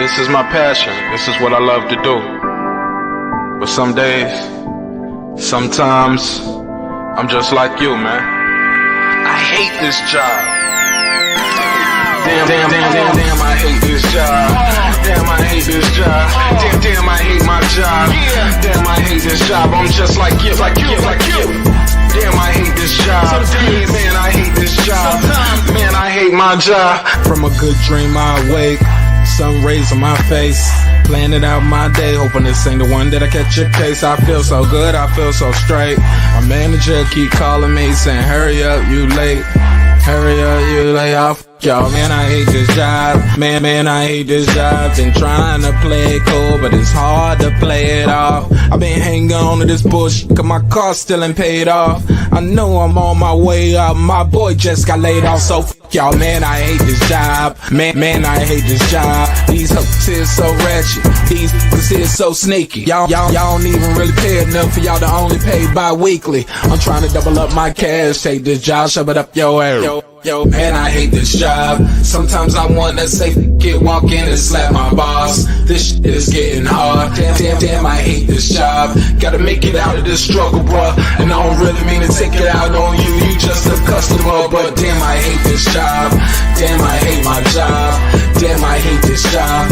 This is my passion. This is what I love to do. But some days, sometimes, I'm just like you, man. I hate this job. Damn, I hate this job. Damn, I hate this job. Damn, I hate my job. Damn, I hate this job. I'm just like you. Damn, I hate this job. Damn, man, I hate this job. Man, I hate my job. From a good dream I awake, sun rays on my face, planning out my day, hoping this ain't the one that I catch a case. I feel so good, I feel so straight. My manager keep calling me saying, hurry up, you late. Hurry up, you lay off. Y'all, man, I hate this job. Man, I hate this job. Been trying to play it cool, but it's hard to play it off. I've been hanging on to this bullshit, cause my car still ain't paid off. I know I'm on my way up, my boy just got laid off, so y'all, man, I hate this job. Man, I hate this job. These hoes here so ratchet, these niggas here so sneaky. Y'all don't even really pay enough for y'all to only pay bi-weekly. I'm trying to double up my cash, take this job, shove it up your ass. Yo, man, I hate this job. Sometimes I wanna say, walk in and slap my boss. This shit is getting hard. Damn, I hate this job. Gotta make it out of this struggle, bruh. And I don't really mean to take it out on you. You just a customer, but damn, I hate this job. Damn, I hate my job. Damn, I hate this job.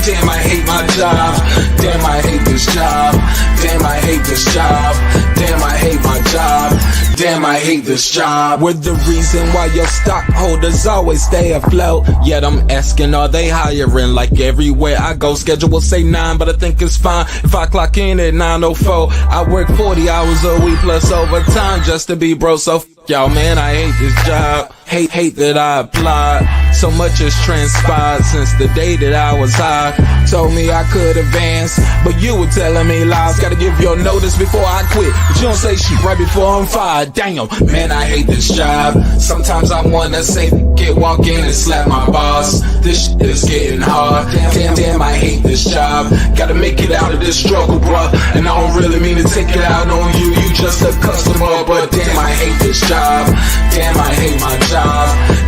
Damn, I hate my job. Damn, I hate this job. Damn, I hate this job. Damn, I hate my job. Damn, I hate this job. We're the reason why your stockholders always stay afloat. Yet I'm asking, are they hiring? Like everywhere I go, schedule will say 9, but I think it's fine if I clock in at 9:04. I work 40 hours a week plus overtime just to be bro. So y'all, man, I hate this job. Hate that I applied. So much has transpired since the day that I was high. Told me I could advance, but you were telling me lies. Gotta give your notice before I quit, but you don't say shit right before I'm fired. Damn, man, I hate this job. Sometimes I wanna say, walk in and slap my boss. This shit is getting hard. Damn, I hate this job. Gotta make it out of this struggle, bruh. And I don't really mean to take it out on you. You just a customer, but damn, I hate this job. Damn, I hate my job.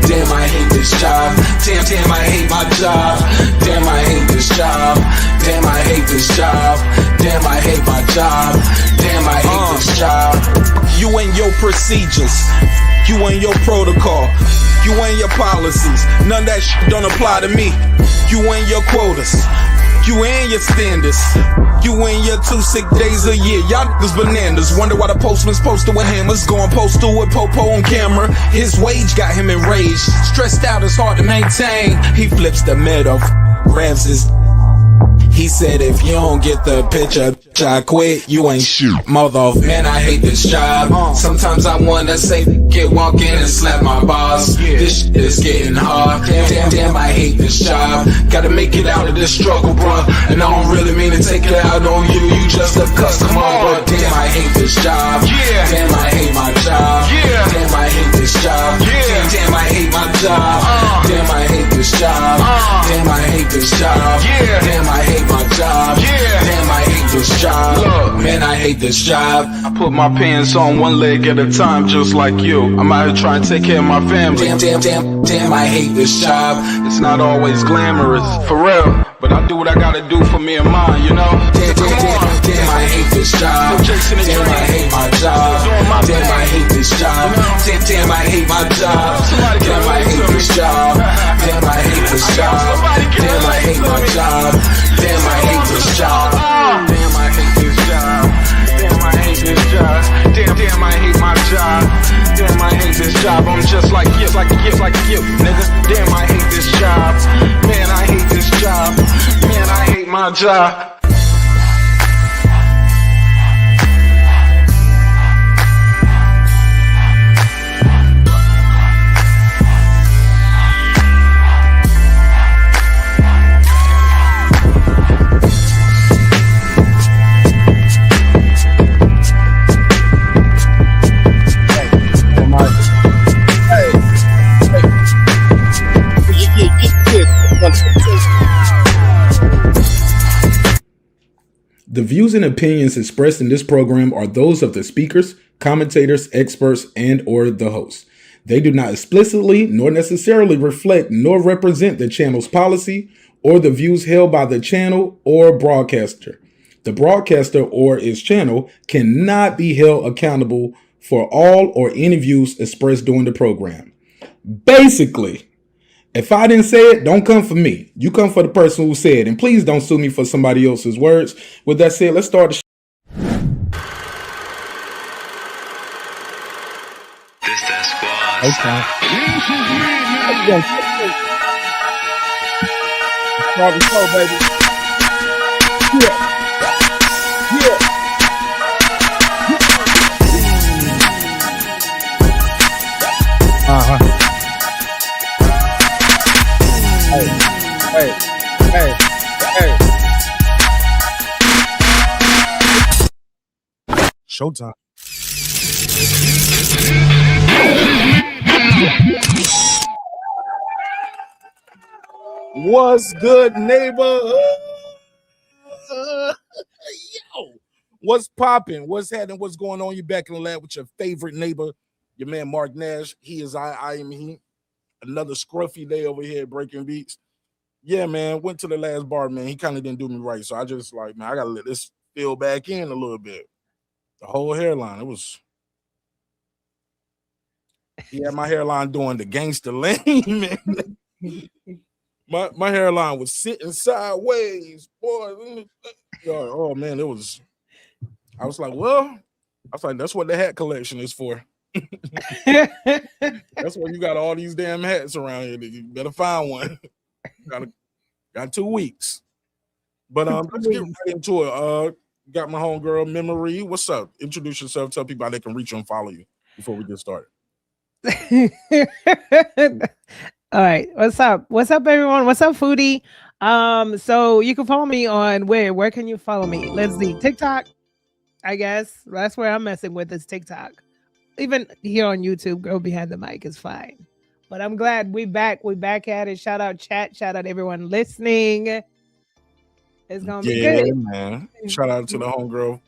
Damn, I hate this job. Damn, I hate my job. Damn, I hate this job. Damn, I hate this job. Damn, I hate my job. Damn, I hate this job. You and your procedures, you and your protocol, you and your policies, none of that shit don't apply to me. You and your quotas, you and your standards, you and your 2 sick days a year. Y'all niggas bananas. Wonder why the postman's posted with hammers, going postal with Popo on camera. His wage got him enraged, stressed out, it's hard to maintain. He flips the middle, grabs his. He said, if you don't get the picture, I quit, you ain't shoot, mother. Man, I hate this job. Sometimes I wanna say, walk in and slap my boss. This shit is getting hard. Damn, I hate this job. Gotta make it out of this struggle, bruh. And I don't really mean to take it out on you. You just a customer, but damn, I hate this job. Damn, I hate my job. Damn, I hate this job. Damn, I hate my job. Damn, I hate this job. Damn, I hate this job. Damn, I hate my job. Damn, I hate this job. Look, man, I hate this job. I put my pants on one leg at a time, just like you. I'm out here trying to take care of my family. Damn, I hate this job. It's not always glamorous, for real, but I do what I gotta do for me and mine, you know? Damn, I hate this job. Damn, I hate my job. Damn, I hate this job. Damn, I hate my job. Damn, I hate this job. Damn, I hate this job. Damn, I hate my job. Damn, I hate this job. Damn, I hate this job. Damn, I hate this job. Damn, I hate my job. Damn, I hate this job. I'm just like you, nigga. Damn, I hate this job. Man, I hate this job. Man, I hate my job. The views and opinions expressed in this program are those of the speakers, commentators, experts, and or the host. They do not explicitly nor necessarily reflect nor represent the channel's policy or the views held by the channel or broadcaster. The broadcaster or its channel cannot be held accountable for all or any views expressed during the program. Basically, if I didn't say it, don't come for me. You come for the person who said it. And please don't sue me for somebody else's words. With that said, let's start the This that squad. Okay. Start the show, baby. Yeah. Uh-huh. Hey. Showtime. What's good, neighbor? Yo, what's popping? What's happening? What's going on? You back in the lab with your favorite neighbor, your man Mark Nash. He is I am he. Another scruffy day over here at Breaking Beats. Yeah, man. Went to the last bar, man. He kind of didn't do me right. So I just like, man, I gotta let this fill back in a little bit. The whole hairline. He had my hairline doing the gangster lane, man. My hairline was sitting sideways, boy. Oh man, I was like, that's what the hat collection is for. That's why you got all these damn hats around here. You better find one. got 2 weeks. But let's get right into it. Got my homegirl Memory. What's up? Introduce yourself. Tell people how they can reach you and follow you before we get started. All right. What's up? What's up, everyone? What's up, foodie? So you can follow me on where can you follow me? Let's see. TikTok, I guess. That's where I'm messing with is TikTok. Even here on YouTube, Girl Behind the Mic is fine. But I'm glad we back. We back at it. Shout out chat. Shout out everyone listening. It's gonna be good, man. Shout out to the homegirl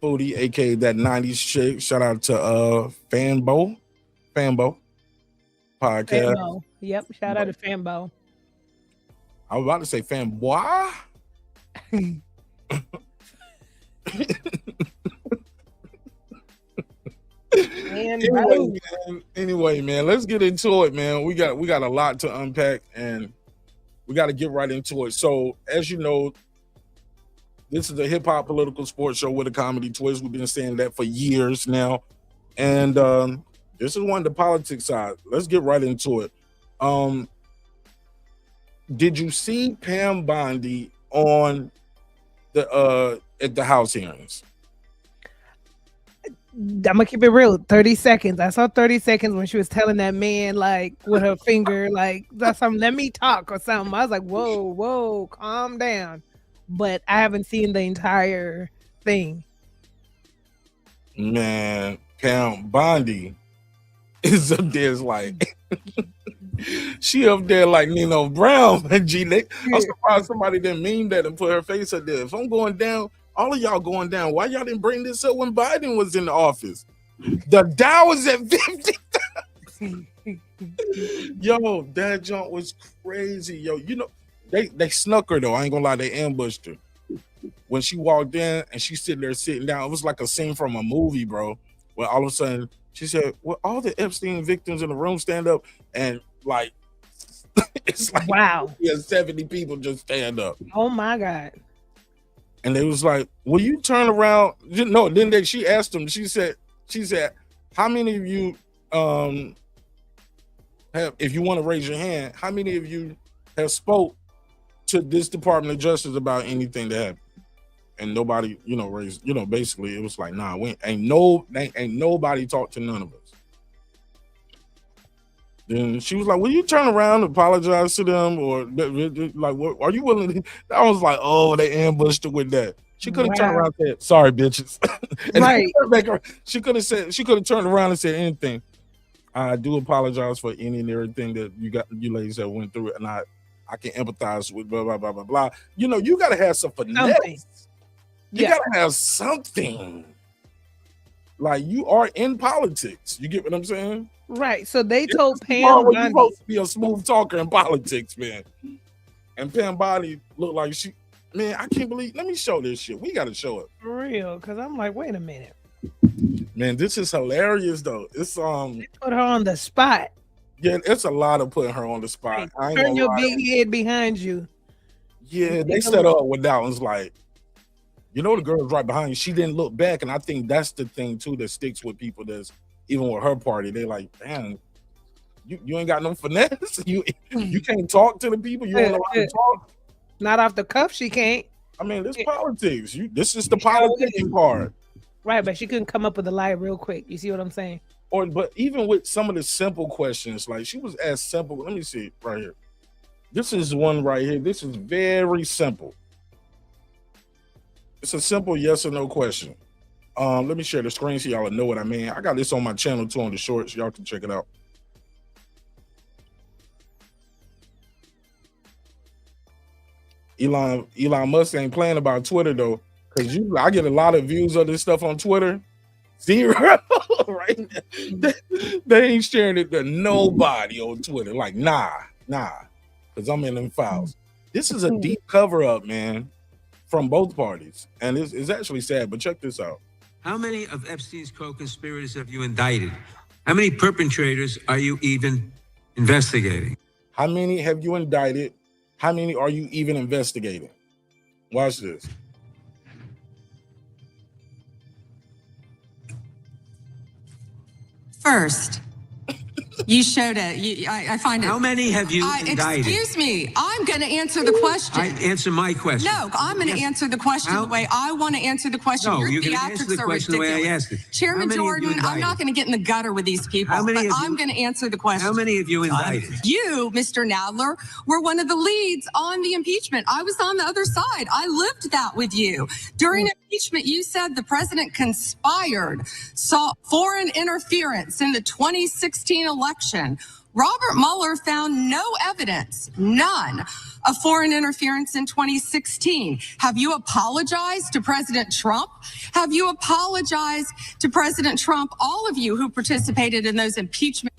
foodie, aka that 90s chick. Shout out to Fanbo podcast. Fanbo. Yep. Shout out to Fanbo. I was about to say Fanboy. Anyway, man, let's get into it, man. We got a lot to unpack and we got to get right into it. So, as you know, this is a hip hop political sports show with a comedy twist. We've been saying that for years now, and this is one of the politics side. Let's get right into it. Did you see Pam Bondi on the at the House hearings? I'm gonna keep it real. 30 seconds. I saw 30 seconds when she was telling that man, like, with her finger, like, that's something, let me talk or something. I was like, whoa, calm down. But I haven't seen the entire thing. Man, Pam Bondi is up there. It's like she up there like Nino Brown and G. I'm surprised somebody didn't mean that and put her face up there. If I'm going down, all of y'all going down. Why y'all didn't bring this up when Biden was in the office? The Dow was at 50,000. Yo, that junk was crazy. Yo, you know, they snuck her though. I ain't gonna lie, they ambushed her. When she walked in and she's sitting down, it was like a scene from a movie, bro. Where all of a sudden she said, well, all the Epstein victims in the room stand up, and like it's like wow, 70 people just stand up. Oh my God. And they was like, will you turn around? No, then she asked them, she said, how many of you have, if you want to raise your hand, how many of you have spoke to this Department of Justice about anything that happened? And nobody, raised, basically it was like, nah, ain't nobody talked to none of us. Then she was like, will you turn around and apologize to them? Or like, what are you willing to? I was like, oh, they ambushed her with that. She could have turned around and said, sorry, bitches. And right. She could have turned around and said anything. I do apologize for any and everything that you ladies that went through it. And I can empathize with blah, blah, blah, blah, blah. You got to have some finesse. Something. You got to have something. Like, you are in politics. You get what I'm saying? Right. So they told Pam Bondi. You're supposed to be a smooth talker in politics, man. And Pam Bondi looked like she, man, I can't believe, let me show this shit. We got to show it. For real, because I'm like, wait a minute. Man, this is hilarious though. It's They put her on the spot. yeah, it's a lot of putting her on the spot. Hey, I ain't turn gonna your lie. big head behind you. Yeah, they set up with that. It's like, you know, the girl's right behind you. She didn't look back, and I think that's the thing too that sticks with people. That's even with her party, they like, man, you ain't got no finesse. You can't talk to the people. You don't know how to talk. Not off the cuff, she can't. I mean, this politics. This is the politicking part. Right, but she couldn't come up with a lie real quick. You see what I'm saying? But even with some of the simple questions, like she was asked simple. Let me see right here. This is one right here. This is very simple. It's a simple yes or no question. Let me share the screen so y'all know what I mean. I got this on my channel too on the shorts. Y'all can check it out. Elon Musk ain't playing about Twitter though, because I get a lot of views of this stuff on Twitter. 0, right? They ain't sharing it to nobody on Twitter. Like, nah, because I'm in them files. This is a deep cover up, man, from both parties, and it's actually sad. But check this out. How many of Epstein's co-conspirators have you indicted? How many perpetrators are you even investigating? How many have you indicted? How many are you even investigating? Watch this. First, you showed it. I find it. How many have you indicted? Excuse me. I'm going to answer the question. Answer my question. No, I'm going to answer the question the way I want to answer the question. No, Your you're going to answer the theatrics are question the way I ridiculous. asked it. Chairman Jordan, I'm not going to get in the gutter with these people, but I'm going to answer the question. How many have you indicted? You, Mr. Nadler, were one of the leads on the impeachment. I was on the other side. I lived that with you. During impeachment, you said the president conspired, saw foreign interference in the 2016 election. Robert Mueller found no evidence, none, of foreign interference in 2016. Have you apologized to President Trump? Have you apologized to President Trump, all of you who participated in those impeachment?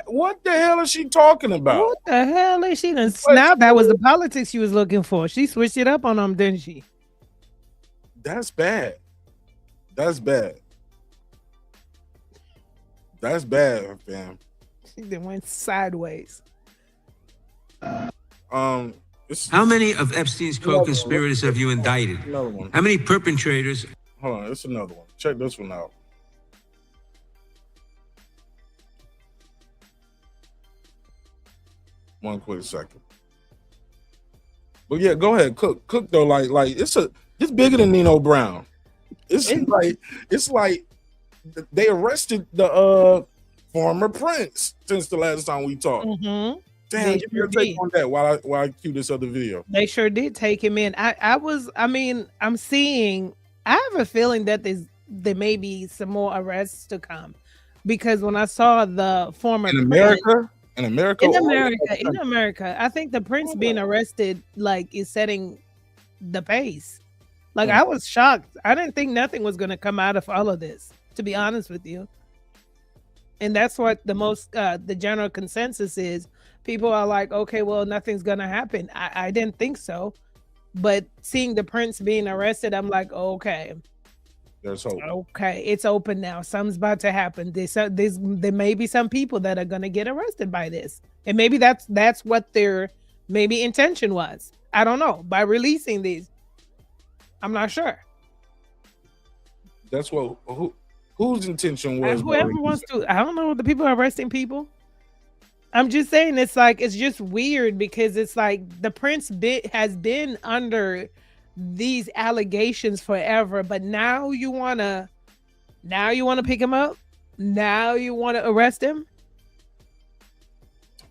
What the hell is she talking about? What the hell is she done snapped? That was the politics she was looking for. She switched it up on them, didn't she? That's bad. That's bad. That's bad, fam. She then went sideways. How many of Epstein's co-conspirators have you indicted? Another one. How many perpetrators? Hold on, it's another one. Check this one out. One quick second. But yeah, go ahead, cook though. Like it's bigger than Nino Brown. It's like they arrested the former prince since the last time we talked. Mm-hmm. Damn, give me your take on that while I cue this other video. They sure did take him in. I have a feeling that there may be some more arrests to come, because when I saw the former in America, I think the prince being arrested is setting the pace. I was shocked. I didn't think nothing was going to come out of all of this, to be honest with you. And that's what the general consensus is. People are like, okay, well, nothing's going to happen. I didn't think so. But seeing the prince being arrested, I'm like, okay. There's hope. Okay, it's open now. Something's about to happen. There may be some people that are going to get arrested by this. And maybe that's what their intention was. I don't know. By releasing these. I'm not sure. That's what whose intention was. Whoever wants to. I don't know. The people are arresting people. I'm just saying it's just weird, because it's like the prince has been under these allegations forever, but now you wanna pick him up. Now you want to arrest him.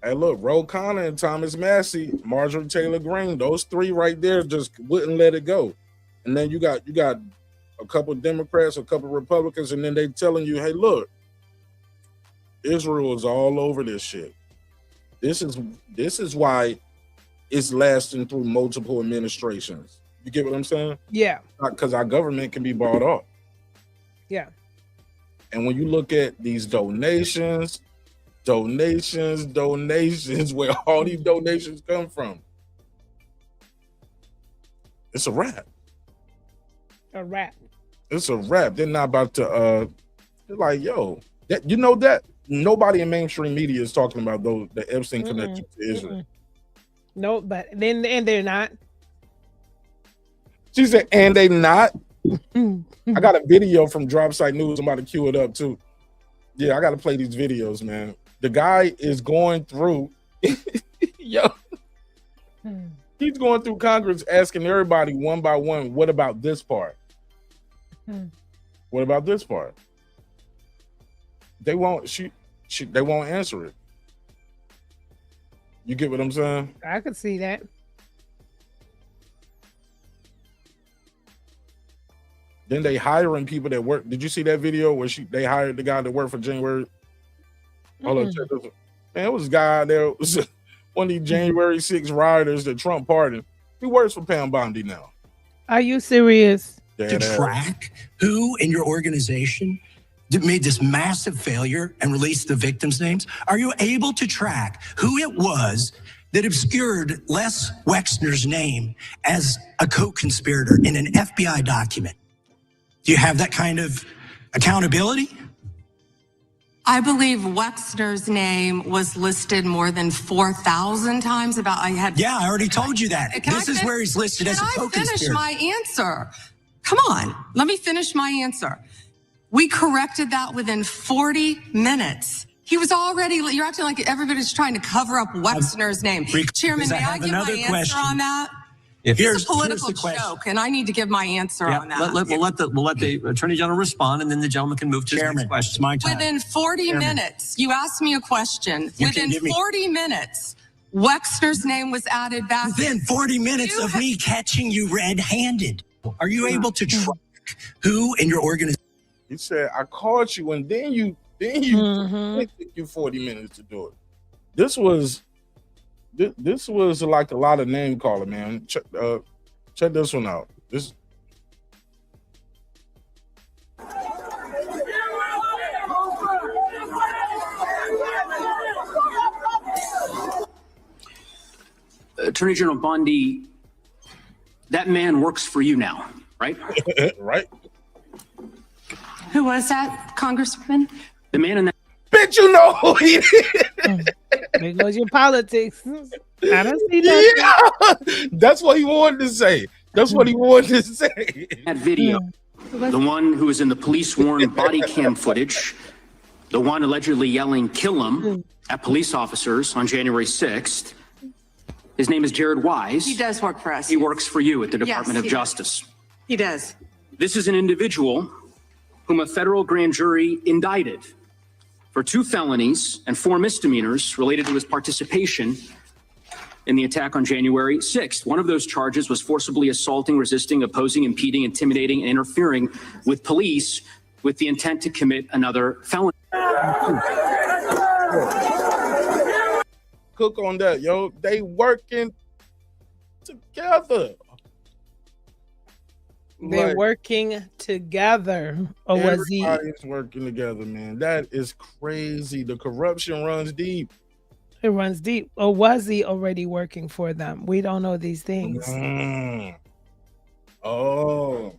Hey, look, Ro Khanna and Thomas Massey, Marjorie Taylor Greene, those three right there just wouldn't let it go. And then you got a couple of Democrats, a couple of Republicans, and then they telling you, hey, look, Israel is all over this shit. This is why it's lasting through multiple administrations. You get what I'm saying? Yeah. Because our government can be bought off. Yeah. And when you look at these donations, where all these donations come from, It's a wrap. A wrap. It's a wrap. They're not about to they're like, yo, that you know that nobody in mainstream media is talking about the Epstein connection to Israel. No, but then and they're not. She said, and they not. I got a video from Drop Site News. I'm about to cue it up too. Yeah, I got to play these videos, man. The guy is going through, yo, he's going through Congress asking everybody one by one, what about this part? What about this part? They won't. They won't answer it. You get what I'm saying? I could see that. Then they hiring people that work. Did you see that video where they hired the guy that worked for January? Hold on, check this. Man, it was a guy there. Was one of these January 6 rioters that Trump pardoned. He works for Pam Bondi now. Are you serious? To track who in your organization made this massive failure and released the victims' names? Are you able to track who it was that obscured Les Wexner's name as a co-conspirator in an FBI document? Do you have that kind of accountability? I believe Wexner's name was listed more than 4,000 times. Yeah, I already told you that. This is where he's listed as a co-conspirator. Finish my answer? Come on, let me finish my answer. We corrected that within 40 minutes. He was already, you're acting like everybody's trying to cover up Wexner's name. Chairman, may I give my answer on that? It's a political joke, and I need to give my answer on that. We'll let the Attorney General respond, and then the gentleman can move to the next question. It's my time. Within 40 minutes, you asked me a question. Within 40 minutes, Wexner's name was added back. Within 40 minutes of me catching you red-handed, are you able to track who in your organization? He said, I caught you, and then you it took you 40 minutes to do it. This was like a lot of name calling, man. Check this one out. This. Attorney General Bondi, that man works for you now, right? Right. Who was that, Congressman? The man in that. Bitch, you know who he is. There goes your politics. I don't see that. Yeah, that's what he wanted to say. That's what he wanted to say. That video, the one who was in the police-worn body cam footage, the one allegedly yelling "kill him" at police officers on January 6th. His name is Jared Wise. He does work for us. He works for you at the Department of Justice. He does. This is an individual whom a federal grand jury indicted for 2 felonies and 4 misdemeanors related to his participation in the attack on January 6th. One of those charges was forcibly assaulting, resisting, opposing, impeding, intimidating, and interfering with police with the intent to commit another felony. Cook on that, yo. They working together. They're working together. Or was he? Everybody's working together, man. That is crazy. The corruption runs deep. It runs deep. Or was he already working for them? We don't know these things. Oh.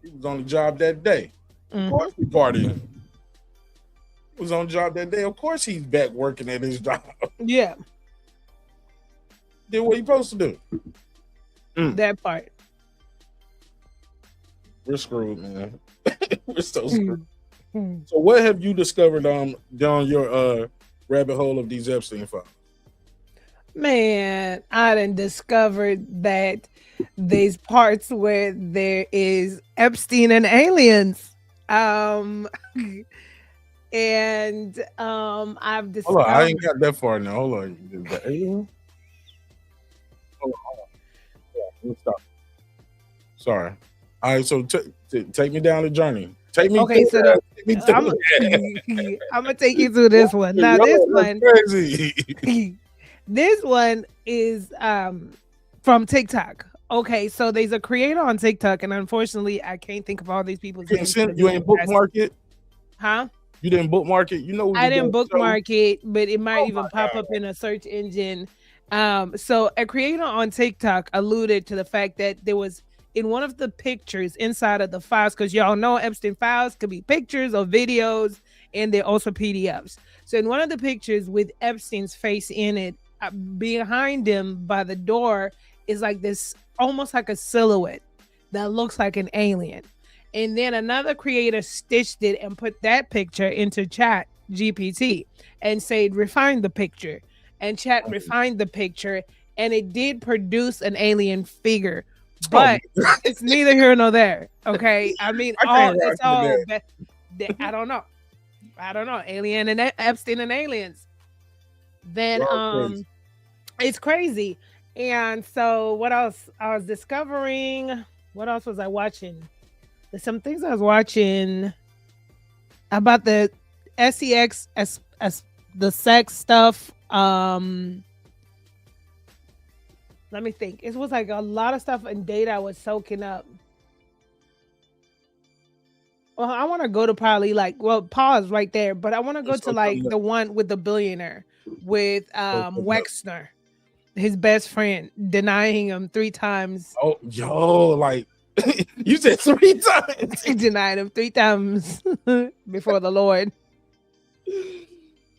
He was on the job that day. Of course he partying. He was on the job that day. Of course he's back working at his job. Yeah. Did what he supposed to do. That part. We're screwed, man. We're so screwed. So what have you discovered down your rabbit hole of these Epstein files? Man, I done discovered that there's parts where there is Epstein and aliens. And I've discovered. Hold on, I ain't got that far now. Hold on. The alien? Hold on. Yeah, stop. Sorry. All right, so take me down the journey. Take me. Okay, so I'm gonna take you through this one. Now, this one, crazy. This one is from TikTok. Okay, so there's a creator on TikTok, and unfortunately, I can't think of all these people's names. You ain't bookmark it? Huh? You didn't bookmark it? You know, I didn't bookmark it, but it might even pop up in a search engine So a creator on TikTok alluded to the fact that there was in one of the pictures inside of the files, because y'all know Epstein files could be pictures or videos, and they're also PDFs. So in one of the pictures with Epstein's face in it, behind him by the door is like this, almost like a silhouette that looks like an alien. And then another creator stitched it and put that picture into Chat GPT and said, refine the picture. And Chat refined the picture, and it did produce an alien figure. But it's neither here nor there. Okay. I mean, it's all I don't know. Alien and Epstein and aliens. Then it's crazy. And so what else? I was discovering, what else was I watching? There's some things I was watching about the sex as the sex stuff. Let me think. It was like a lot of stuff and data I was soaking up. Well, I want to go to probably pause right there, but I want to go to like the one with the billionaire with Wexner, his best friend, denying him 3 times. Oh, yo, like you said 3 times. He denied him 3 times before the Lord.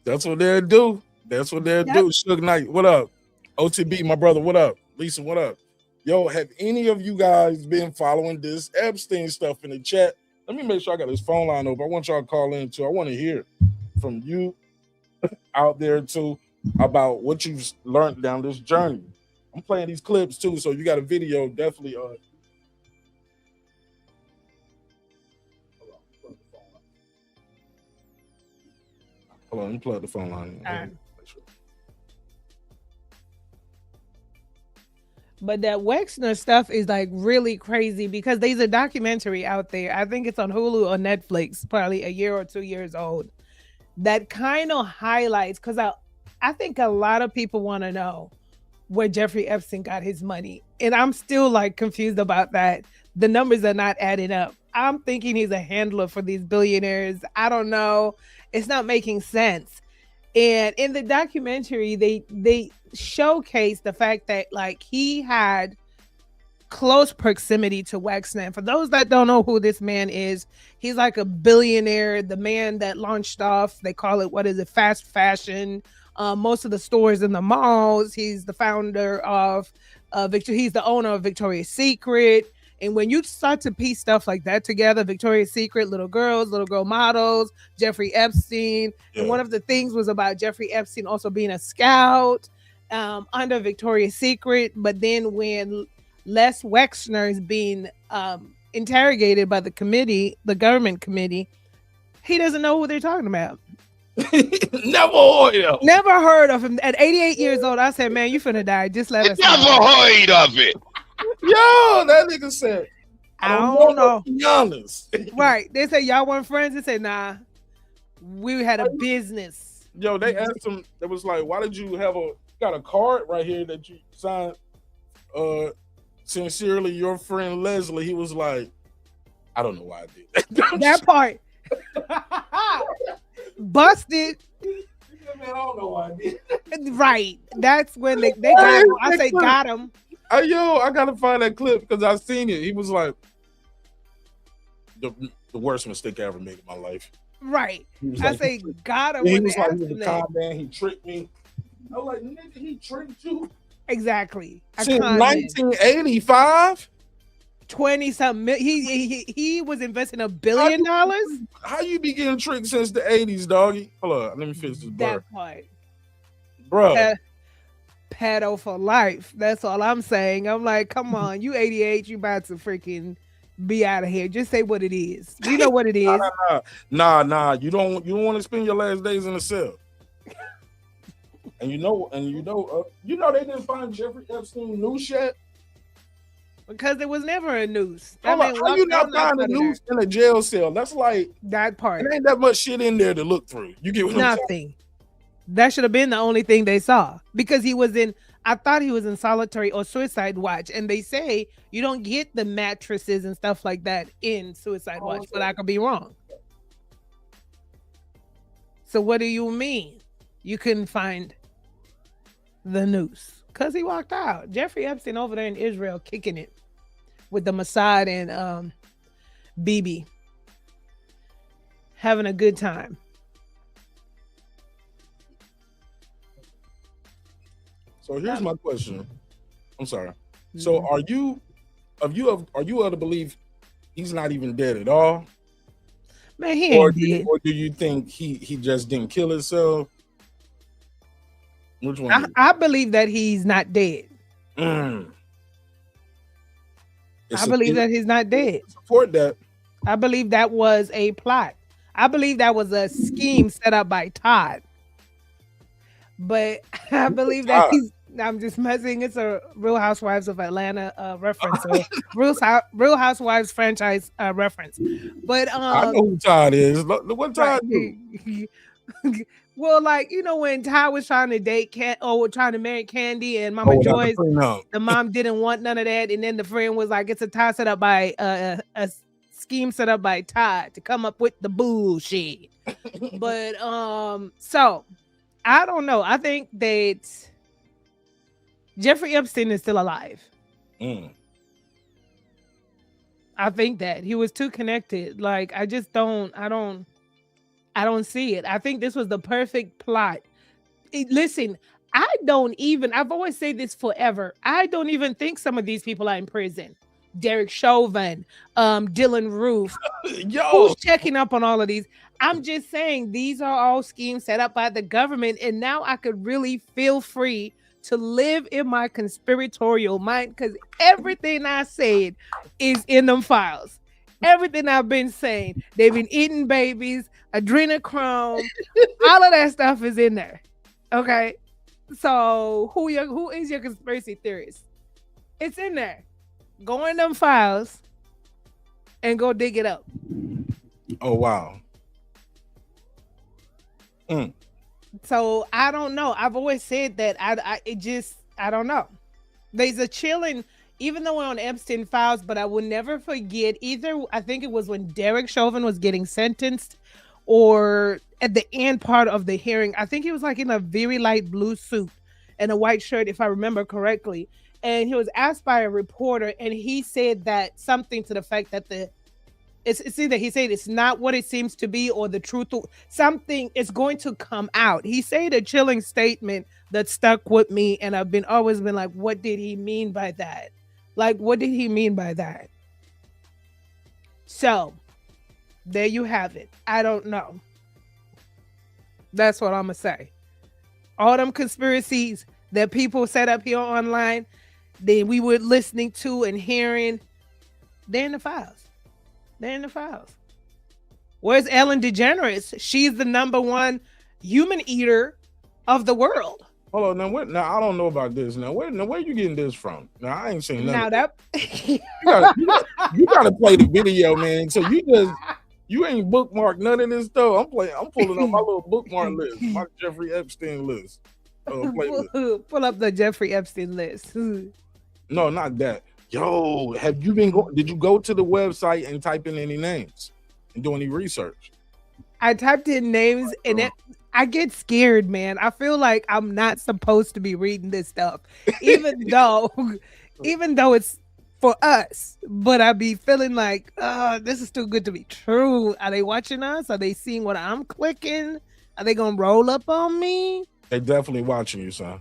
That's what they'll do. That's what they'll do. Suge Knight, what up? OTB, my brother, what up? Lisa, what up? Yo, have any of you guys been following this Epstein stuff in the chat? Let me make sure I got this phone line open. I want y'all to call in too. I want to hear from you out there too about what you've learned down this journey. I'm playing these clips too, so you got a video, definitely. Hold on, let me plug the phone line. But that Wexner stuff is like really crazy because there's a documentary out there. I think it's on Hulu or Netflix, probably a year or 2 years old, that kind of highlights, because I think a lot of people want to know where Jeffrey Epstein got his money. And I'm still like confused about that. The numbers are not adding up. I'm thinking he's a handler for these billionaires. I don't know. It's not making sense. And in the documentary, they showcase the fact that like he had close proximity to Wexner. And for those that don't know who this man is, he's like a billionaire, the man that launched off, they call it, fast fashion, most of the stores in the malls. He's the founder of he's the owner of Victoria's Secret. And when you start to piece stuff like that together, Victoria's Secret, little girl models, Jeffrey Epstein. Yeah. And one of the things was about Jeffrey Epstein also being a scout under Victoria's Secret. But then when Les Wexner is being interrogated by the committee, the government committee, he doesn't know who they're talking about. Never heard of him. At 88 years old, I said, man, you finna die. Just let us know. Never heard of it. Yo, that nigga said, I don't know. Be honest. Right. They said, y'all weren't friends. They said, nah, we had a business. Yo, they asked him, it was like, why did you got a card right here that you signed, sincerely, your friend Leslie? He was like, I don't know why I did that. That part. Busted. Man, I don't know why I did that. Right. That's when they got him. I say got him. Yo, I gotta find that clip because I seen it. He was like, the worst mistake I ever made in my life. Right. I like, say got him. He was like, he was a con man. He tricked me. I was like, nigga, he tricked you. Exactly. Since 1985. 20-something. He was investing $1 billion. How you be getting tricked since the 80s, doggy? Hold on, let me finish this. That part, bro. Pedo for life. That's all I'm saying. I'm like, come on, you 88, you about to freaking be out of here. Just say what it is. You know what it is. Nah. You don't want to spend your last days in a cell. and you know they didn't find Jeffrey Epstein noose yet. Because there was never a noose. How you not find a noose in a jail cell? That's like that part. There ain't that much shit in there to look through. You get what I'm saying? That should have been the only thing they saw, because I thought he was in solitary or suicide watch, and they say you don't get the mattresses and stuff like that in suicide watch, but I could be wrong. So what do you mean you couldn't find the noose? Because he walked out. Jeffrey Epstein over there in Israel kicking it with the Mossad and Bibi. Having a good time. So here's my question. I'm sorry. So are you of the belief he's not even dead at all? Man, he ain't dead. Or do you think he just didn't kill himself? Which one? I believe that he's not dead. I believe that he's not dead. Support that. I believe that was a plot. I believe that was a scheme set up by Todd. But I believe that I'm just messing. It's a Real Housewives of Atlanta reference. So Real Housewives franchise reference. But I know who Todd is. What Todd do? Well, like, you know, when Ty was trying to trying to marry Candy and Mama Joyce, the mom didn't want none of that. And then the friend was like, it's a tie set up by a scheme set up by Todd to come up with the bullshit. But so I don't know. I think that Jeffrey Epstein is still alive. I think that he was too connected. Like, I don't see it. I think this was the perfect plot. Listen, I've always said this forever. I don't even think some of these people are in prison. Derek Chauvin, Dylan Roof. Who's checking up on all of these? I'm just saying these are all schemes set up by the government. And now I could really feel free to live in my conspiratorial mind because everything I said is in them files. Everything I've been saying, they've been eating babies, adrenochrome, all of that stuff is in there. Okay, so who is your conspiracy theorist? It's in there. Go in them files and go dig it up. Oh wow. So I don't know. I've always said that I don't know. There's a chilling. Even though we're on Epstein Files, but I will never forget either. I think it was when Derek Chauvin was getting sentenced or at the end part of the hearing. I think he was like in a very light blue suit and a white shirt, if I remember correctly. And he was asked by a reporter and he said that something to the fact that it's either he said it's not what it seems to be or the truth. Something is going to come out. He said a chilling statement that stuck with me. And I've always been like, what did he mean by that? Like, what did he mean by that? So, there you have it. I don't know. That's what I'm going to say. All them conspiracies that people set up here online, that we were listening to and hearing, they're in the files. They're in the files. Where's Ellen DeGeneres? She's the #1 human eater of the world. Hold on, now I don't know about this. Now where are you getting this from? Now I ain't seen nothing. Now you gotta play the video, man. So you ain't bookmarked none of this stuff. I'm pulling up my little bookmark list, my Jeffrey Epstein list. Pull up the Jeffrey Epstein list. No, not that. Yo, have you did you go to the website and type in any names and do any research? I typed in names and I get scared, man. I feel like I'm not supposed to be reading this stuff, even though it's for us. But I be feeling like, this is too good to be true. Are they watching us? Are they seeing what I'm clicking? Are they gonna roll up on me? They definitely watching you, son.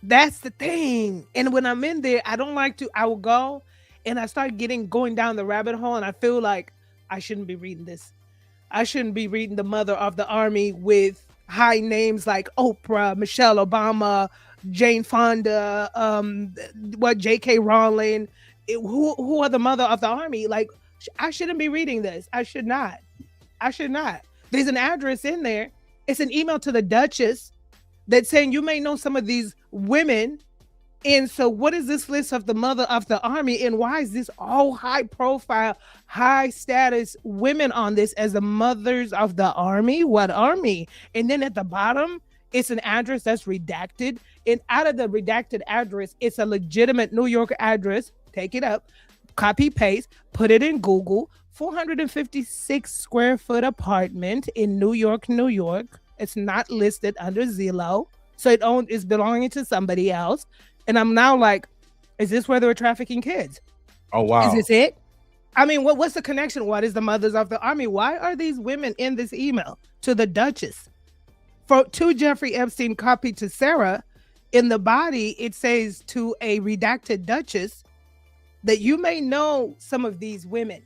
That's the thing. And when I'm in there, I don't like to. I will go and I start going down the rabbit hole, and I feel like I shouldn't be reading this. I shouldn't be reading the mother of the army with high names like Oprah, Michelle Obama, Jane Fonda, J.K. Rowling. Who are the mother of the army? Like, I shouldn't be reading this. I should not. There's an address in there. It's an email to the Duchess that's saying you may know some of these women. And so what is this list of the mother of the army? And why is this all high profile, high status women on this as the mothers of the army? What army? And then at the bottom, it's an address that's redacted. And out of the redacted address, it's a legitimate New York address. Take it up, copy, paste, put it in Google. 456 square foot apartment in New York, New York. It's not listed under Zillow. So it's belonging to somebody else. And I'm now like, is this where they were trafficking kids? Oh wow. Is this it? I mean, what's the connection? What is the mothers of the army? Why are these women in this email to the Duchess? To Jeffrey Epstein, copied to Sarah. In the body, it says to a redacted Duchess that you may know some of these women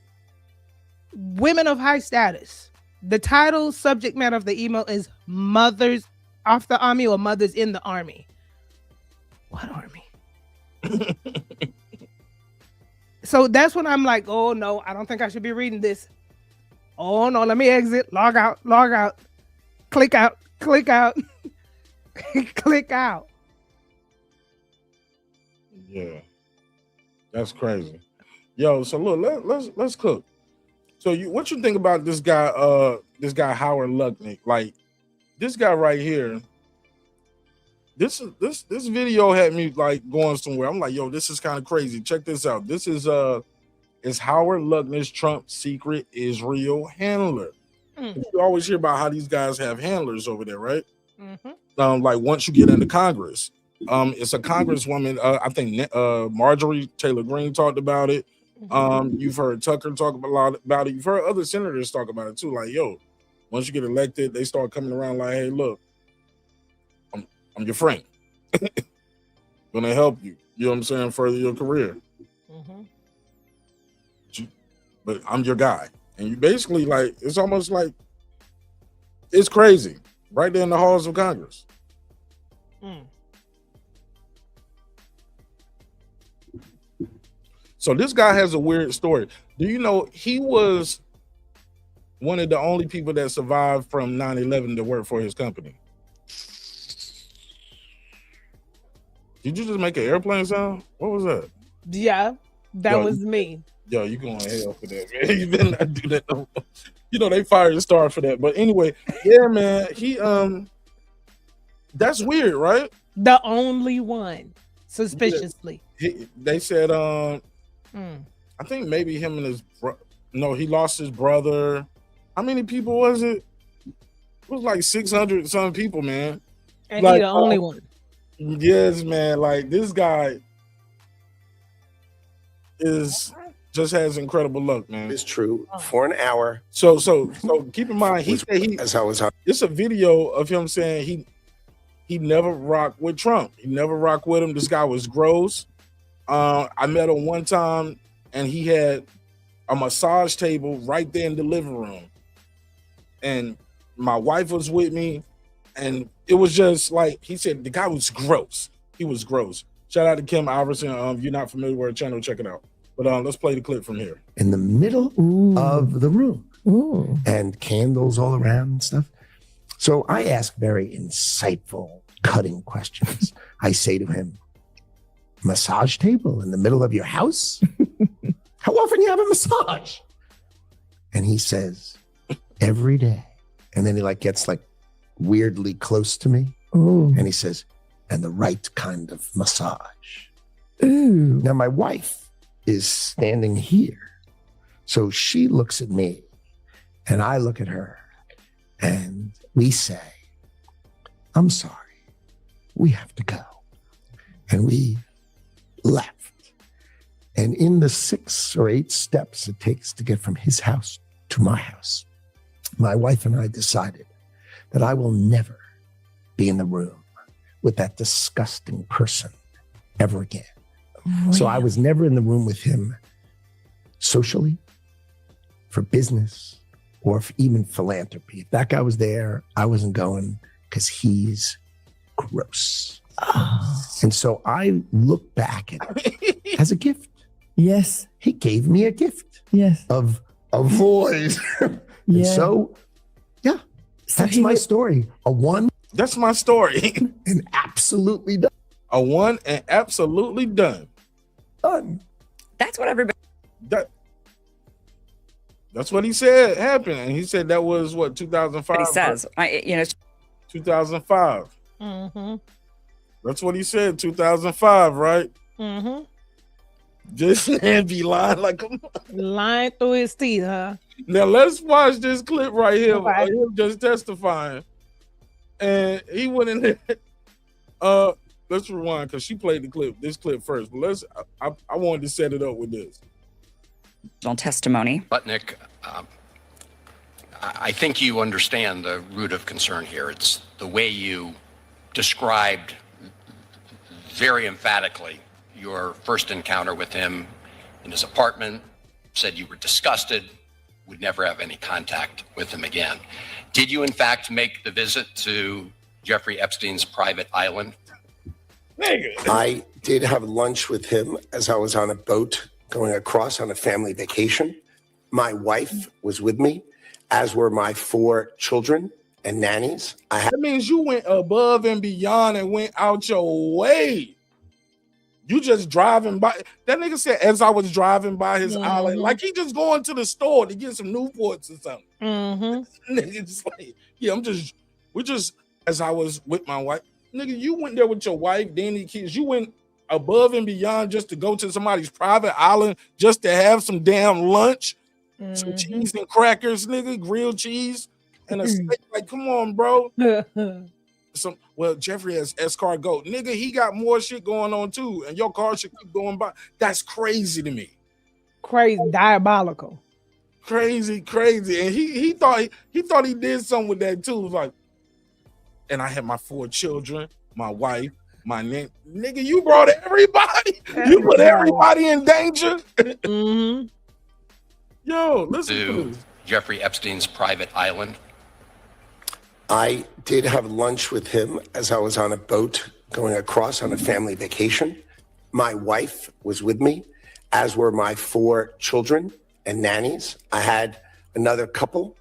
of high status. The title, subject matter of the email is Mothers of the Army or Mothers in the Army. What army? So that's when I'm like, oh no, I don't think I should be reading this. Oh no, let me exit, log out, click out, click out. Yeah, that's crazy. Yo, so look, let's cook. So what you think about this guy Howard Lutnick? Like this guy right here. This video had me like going somewhere. I'm like, yo, this is kind of crazy. Check this out. This is Howard Lutnick's Trump secret Israel handler. You always hear about how these guys have handlers over there, right? Like once you get into Congress. It's a congresswoman. I think Marjorie Taylor Greene talked about it. You've heard Tucker talk about it. You've heard other senators talk about it too. Like, yo, once you get elected, they start coming around like, hey, look, I'm your friend. Gonna help you. You know what I'm saying? Further your career. But I'm your guy. And you basically like, it's almost like, it's crazy. Right there in the halls of Congress. So this guy has a weird story. Do you know he was one of the only people that survived from 9/11 to work for his company? Did you just make an airplane sound? What was that? Yeah, that was me. Yo, you going to hell for that, man. You better not do that no more. You know, they fired the star for that. But anyway, yeah, man, he that's weird, right? The only one, suspiciously. They said I think maybe him and his he lost his brother. How many people was it? It was like 600 some people, man. And like, he the only one. Yes, man. Like this guy just has incredible luck, man. It's true for an hour. So keep in mind, it's a video of him saying he never rocked with Trump. He never rocked with him. This guy was gross. I met him one time and he had a massage table right there in the living room. And my wife was with me. And it was just like, he said, the guy was gross. He was gross. Shout out to Kim Iverson. If you're not familiar with her channel, check it out. But let's play the clip from here. In the middle of the room. And candles all around and stuff. So I ask very insightful, cutting questions. I say to him, massage table in the middle of your house? How often you have a massage? And he says, every day. And then he gets weirdly close to me. And he says, and the right kind of massage. Now my wife is standing here. So she looks at me and I look at her and we say, I'm sorry, we have to go. And we left. And in the 6 or 8 steps it takes to get from his house to my house, my wife and I decided that I will never be in the room with that disgusting person ever again. Really? So I was never in the room with him socially, for business, or for even philanthropy. If that guy was there, I wasn't going because he's gross. And so I look back at it as a gift. Yes. He gave me a gift. Yes. Of avoid. And so, yeah, that's my story. A one. That's my story. And absolutely done. A one and absolutely done. Done. That's what everybody. That's what he said happened. And he said that was what, 2005? He says, 2005. That's what he said, 2005, right? This man be lying like a lying through his teeth, huh? Now let's watch this clip right here of him just testifying. And he went in there. let's rewind because she played this clip first. But I wanted to set it up with this. Testimony. Butnick, I think you understand the root of concern here. It's the way you described very emphatically your first encounter with him in his apartment, said you were disgusted, would never have any contact with him again. Did you in fact make the visit to Jeffrey Epstein's private island? I did have lunch with him as I was on a boat going across on a family vacation. My wife was with me, as were my 4 children and nannies. That means you went above and beyond and went out your way. You just driving by. That nigga said, as I was driving by his island, like he just going to the store to get some Newports or something. Nigga just like, yeah, we just, as I was with my wife. Nigga, you went there with your wife, then the kids. You went above and beyond just to go to somebody's private island just to have some damn lunch. Some cheese and crackers, nigga, grilled cheese and a steak. Like, come on, bro. Well, Jeffrey has escargot. Nigga, he got more shit going on too, and your car should keep going by. That's crazy to me. Crazy, diabolical. Crazy. And he thought he did something with that too. It was like, and I had my 4 children, my wife, my name. Nigga, you brought everybody. You put everybody in danger. Yo, listen to this. Jeffrey Epstein's private island. I did have lunch with him as I was on a boat going across on a family vacation. My wife was with me, as were my 4 children and nannies. I had another couple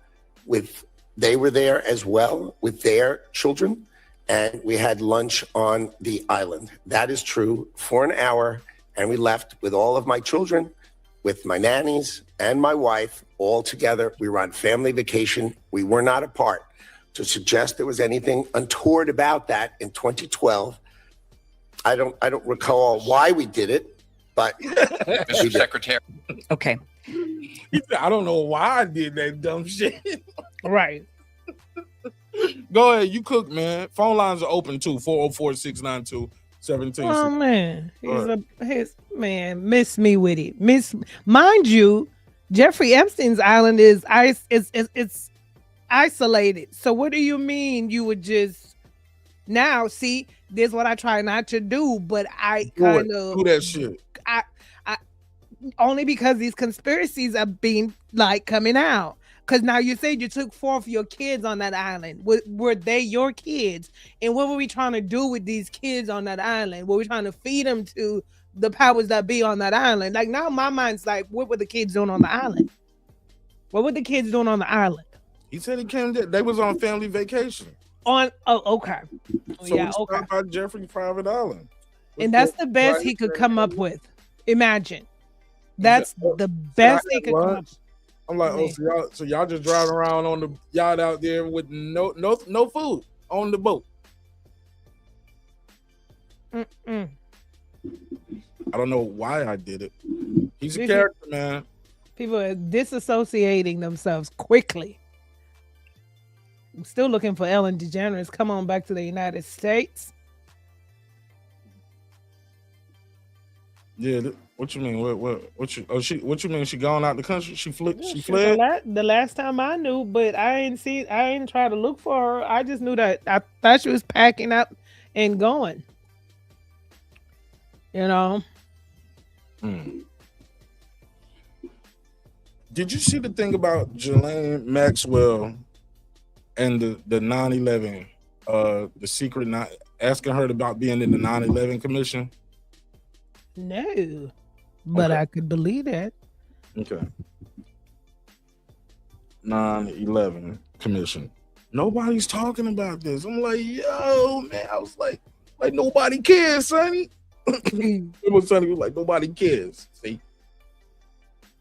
they were there as well with their children, and we had lunch on the island. That is true, for an hour, and we left with all of my children, with my nannies and my wife all together. We were on family vacation. We were not apart. To suggest there was anything untoward about that in 2012, I don't recall why we did it, but Mr. Secretary. Okay. He said, I don't know why I did that dumb shit. Right. Go ahead, you cook, man. Phone lines are open too. 404-692-17. Oh man, miss me with it. Mind you, Jeffrey Epstein's island is it's isolated. So what do you mean you would just now see? This is what I try not to do, but I kind of do that shit. I only because these conspiracies are being like coming out. Because now you said you took 4 of your kids on that island. Were they your kids? And what were we trying to do with these kids on that island? Were we trying to feed them to the powers that be on that island? Like now my mind's like, what were the kids doing on the island? What were the kids doing on the island? He said he came there. They was on family vacation. Okay. So yeah, we stopped by Jeffrey's private island. And that's the best he could come up with. Imagine. That's the best he could come up with. I'm like, so y'all just driving around on the yacht out there with no food on the boat. I don't know why I did it. He's a character, man. People are disassociating themselves quickly. I'm still looking for Ellen DeGeneres. Come on back to the United States. Yeah, what you mean? What you mean? She gone out the country? She fled. The last time I knew, but I ain't try to look for her. I just knew that I thought she was packing up and going. You know. Did you see the thing about Ghislaine Maxwell and the 9/11? The secret, not asking her about being in the 9/11 commission. No, but I could believe that. Okay. 9/11 commission. Nobody's talking about this. I'm like, yo, man. I was like nobody cares, Sonny. It was Sonny was like, nobody cares. See?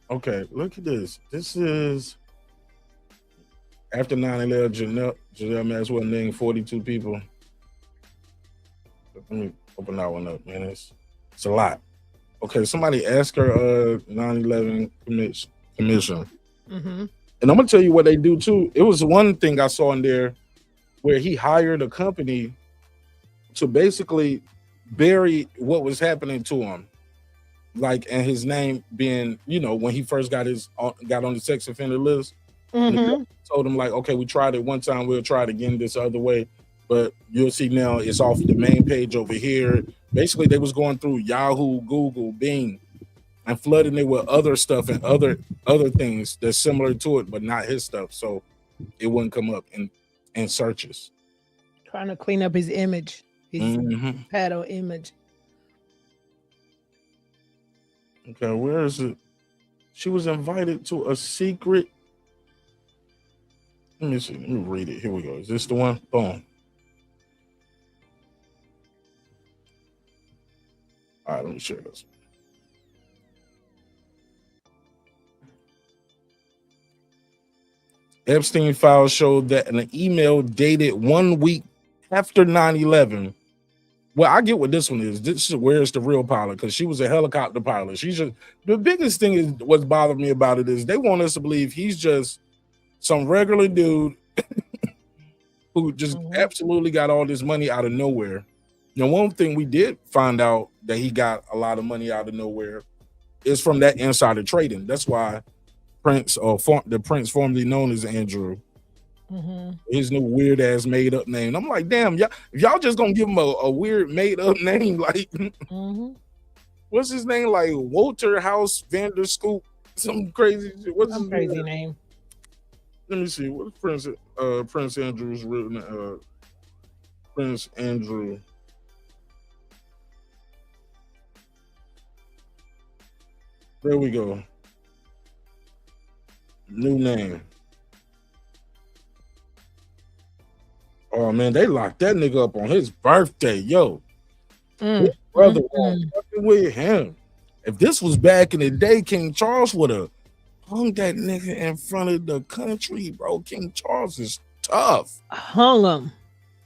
Okay, look at this. This is after 9/11. Janelle Maxwell named 42 people. Let me open that one up, man. It's a lot. Okay, somebody asked her 9/11 commission. Mm-hmm. And I'm gonna tell you what they do too. It was one thing I saw in there where he hired a company to basically buried what was happening to him, like, and his name being, when he first got on the sex offender list. And the told him like, okay, we tried it one time, we'll try it again this other way, but you'll see now it's off the main page over here. Basically, they was going through Yahoo, Google, Bing, and flooding it with other stuff and other things that's similar to it, but not his stuff, so it wouldn't come up in searches. Trying to clean up his image, his pedo image. Okay, where is it? She was invited to a secret. Let me see. Let me read it. Here we go. Is this the one? Boom. All right, let me share this. Epstein Files showed that an email dated 1 week after 9/11. Well, I get what this one is. This is where's the real pilot, because she was a helicopter pilot. She's just, the biggest thing is what's bothered me about it is they want us to believe he's just some regular dude who just absolutely got all this money out of nowhere. Now, one thing we did find out that he got a lot of money out of nowhere is from that insider trading. That's why Prince, the Prince formerly known as Andrew, his new weird ass made up name. I'm like, damn, y'all just gonna give him a weird made up name, like what's his name, like Walter House Vander Scoop, some crazy shit. What's his crazy name? Let me see. What's Prince Andrew's real name? Prince Andrew. There we go. New name. Oh man, they locked that nigga up on his birthday, yo. His brother was fucking with him. If this was back in the day, King Charles would have hung that nigga in front of the country, bro. King Charles is tough. Hung him.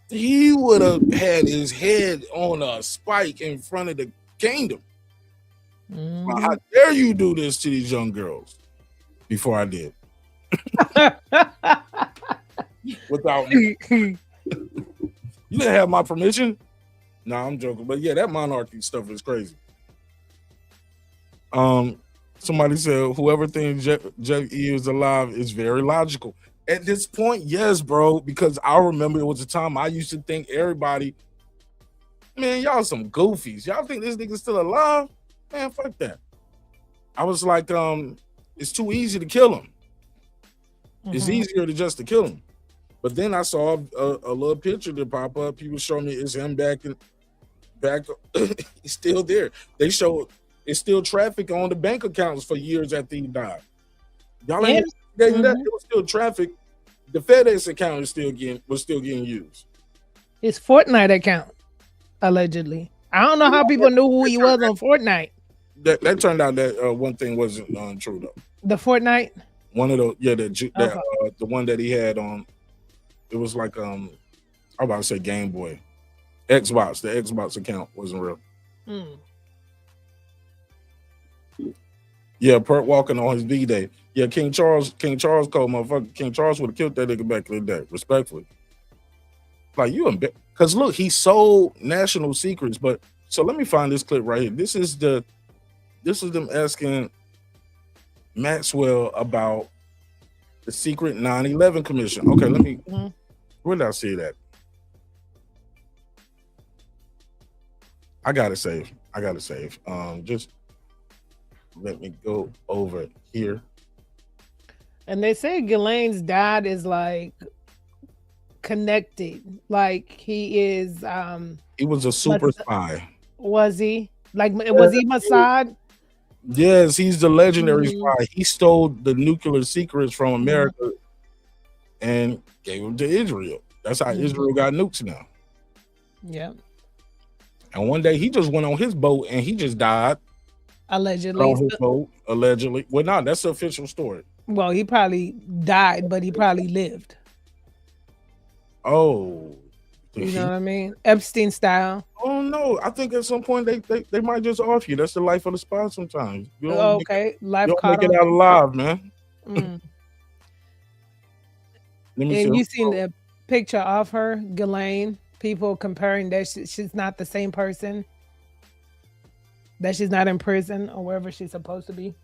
He would have had his head on a spike in front of the kingdom. Well, how dare you do this to these young girls? Before I did. Without me. You didn't have my permission? No, I'm joking. But yeah, that monarchy stuff is crazy. Somebody said whoever thinks Jeff E is alive is very logical. At this point, yes, bro, because I remember it was a time I used to think everybody, man, y'all some goofies. Y'all think this nigga's still alive? Man, fuck that. I was like, it's too easy to kill him. It's easier to just to kill him. But then I saw a little picture that pop up. People showing me it's him back. He's still there. They show it's still traffic on the bank accounts for years after he died. Y'all ain't getting that. It was still traffic. The FedEx account was still getting used. His Fortnite account, allegedly. I don't know how people knew who he was on Fortnite. That turned out that one thing wasn't true though. The Fortnite. One of the the one that he had on. It was like I'm about to say Game Boy, Xbox. The Xbox account wasn't real. Yeah, Pert walking on his D-Day. Yeah, King Charles cold motherfucker. King Charles would have killed that nigga back in the day, respectfully. Like you because look, he sold national secrets. But so let me find this clip right here. This is them asking Maxwell about the secret 9/11 commission. Okay, let me. Where did I see that? I gotta save. Just let me go over here. And they say Ghislaine's dad is like connected. Like he is. He was a super spy. Was he? Like was he Mossad? Yes, he's the legendary spy. He stole the nuclear secrets from America and gave them to Israel. That's how Israel got nukes now. Yeah. And one day he just went on his boat and he just died. Allegedly. On his boat, allegedly. Well, no, that's the official story. Well, he probably died, but he probably lived. Oh. You know what I mean? Epstein style. Oh no, I think at some point they might just off you. That's the life of the spy sometimes. You don't life you don't caught make it out alive, man. And you seen the picture of her, Ghislaine, people comparing that she's not the same person. That she's not in prison or wherever she's supposed to be.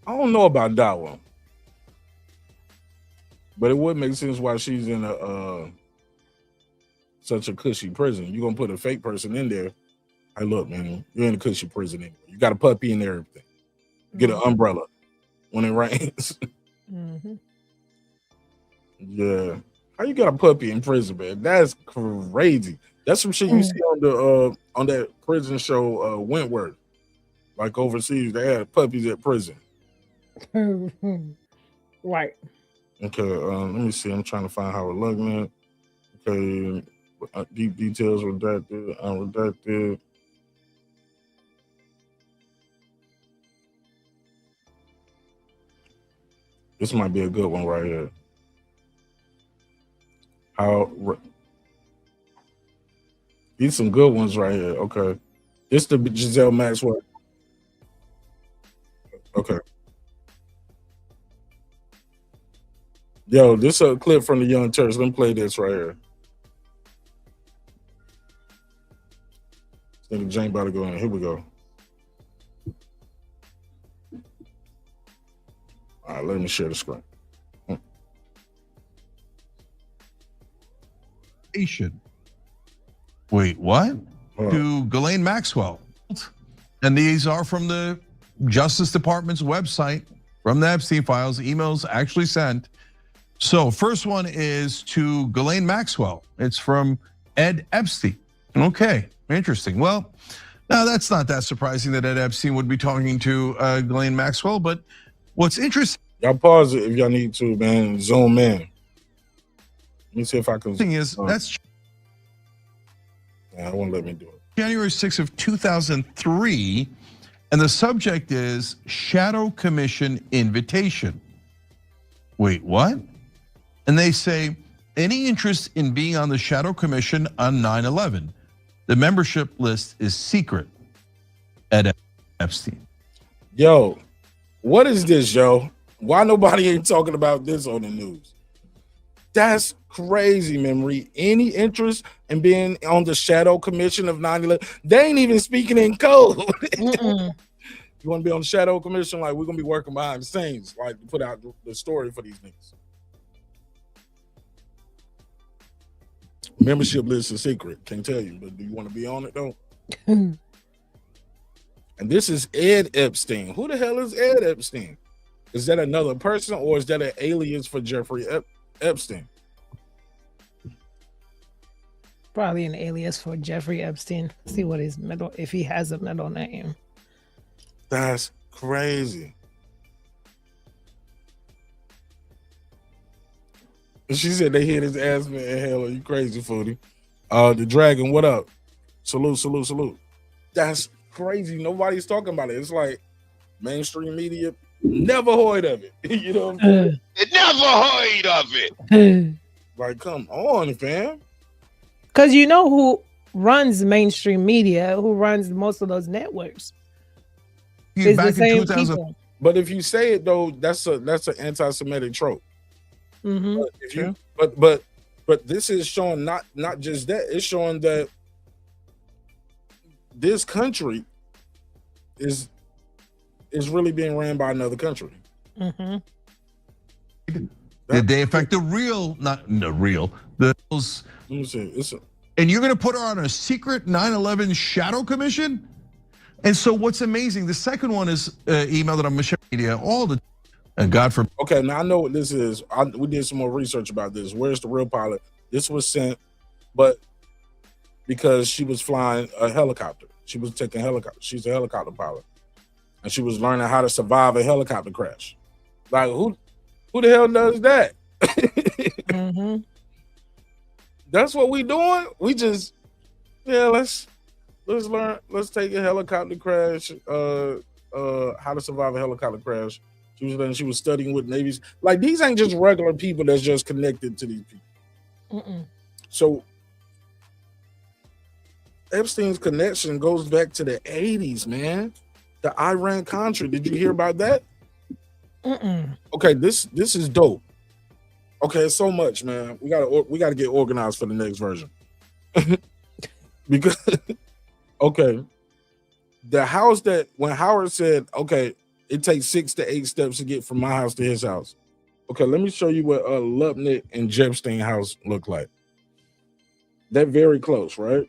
I don't know about that one, but it would make sense why she's in a such a cushy prison. You're gonna put a fake person in there. Hey, look, man, you're in a cushy prison anyway. You got a puppy and everything. Get an umbrella when it rains. Mm-hmm. Yeah. How you got a puppy in prison, man? That's crazy. That's some shit you see on that prison show, Wentworth. Like overseas, they had puppies at prison. Right. Okay, let me see. I'm trying to find how it looked, man. Okay, deep details redacted, unredacted. This might be a good one right here. These some good ones right here. Okay, this the Giselle Maxwell. Okay. Yo, this is a clip from the Young Turks. Let me play this right here. I think Jane about to go in. Here we go. All right, let me share the screen. Wait, what? To Ghislaine Maxwell. And these are from the Justice Department's website, from the Epstein Files, emails actually sent. So first one is to Ghislaine Maxwell. It's from Ed Epstein. Okay, interesting. Well, now that's not that surprising that Ed Epstein would be talking to Ghislaine Maxwell, but what's interesting. Y'all pause it if y'all need to, man. Zoom in. Let me see if I can. Thing is, that's. Yeah, I won't let me do it. January 6th of 2003, and the subject is Shadow Commission invitation. Wait, what? And they say, any interest in being on the Shadow Commission on 9/11? The membership list is secret. Ed Epstein. Yo, what is this, yo? Why nobody ain't talking about this on the news? That's crazy, memory. Any interest in being on the Shadow Commission of 9/11? They ain't even speaking in code. You want to be on the Shadow Commission? Like, we're gonna be working behind the scenes, like to put out the story for these niggas. Membership list is secret. Can't tell you, but do you want to be on it though? And this is Ed Epstein. Who the hell is Ed Epstein? Is that another person, or is that an alias for Jeffrey Epstein? Probably an alias for Jeffrey Epstein. See what his middle, if he has a middle name. That's crazy. She said they hit his ass, man. Hell, are you crazy, Foodie? The Dragon, what up? Salute, salute, salute. That's crazy. Nobody's talking about it. It's like mainstream media never heard of it. You know what I'm saying? It never heard of it. Like, come on, fam. Because you know who runs mainstream media, who runs most of those networks. It's the same people. But if you say it though, that's an anti-Semitic trope. Mm-hmm. But if you, but this is showing not just that, it's showing that this country is really being ran by another country. Mm-hmm. Did they affect the real, not the real, those? Let me see. And you're gonna put her on a secret 9/11 Shadow Commission? And so what's amazing, the second one is email that I'm sharing media all the. And God forbid. Okay, now I know what this is. We did some more research about this. Where's the real pilot? This was sent, but because she was flying a helicopter, she was taking helicopter. She's a helicopter pilot, and she was learning how to survive a helicopter crash. Like who the hell does that? Mm-hmm. That's what we doing. We just let's learn. Let's take a helicopter crash. How to survive a helicopter crash. She was studying with navies. Like these ain't just regular people that's just connected to these people. Mm-mm. So Epstein's connection goes back to the 80s, man. The Iran Contra. Did you hear about that? Mm-mm. Okay, this is dope. Okay, it's so much, man. We gotta get organized for the next version. Because okay, the house that when Howard said, okay, it takes 6 to 8 steps to get from my house to his house. Okay, let me show you what Lupnick and Epstein house look like. They're very close, right?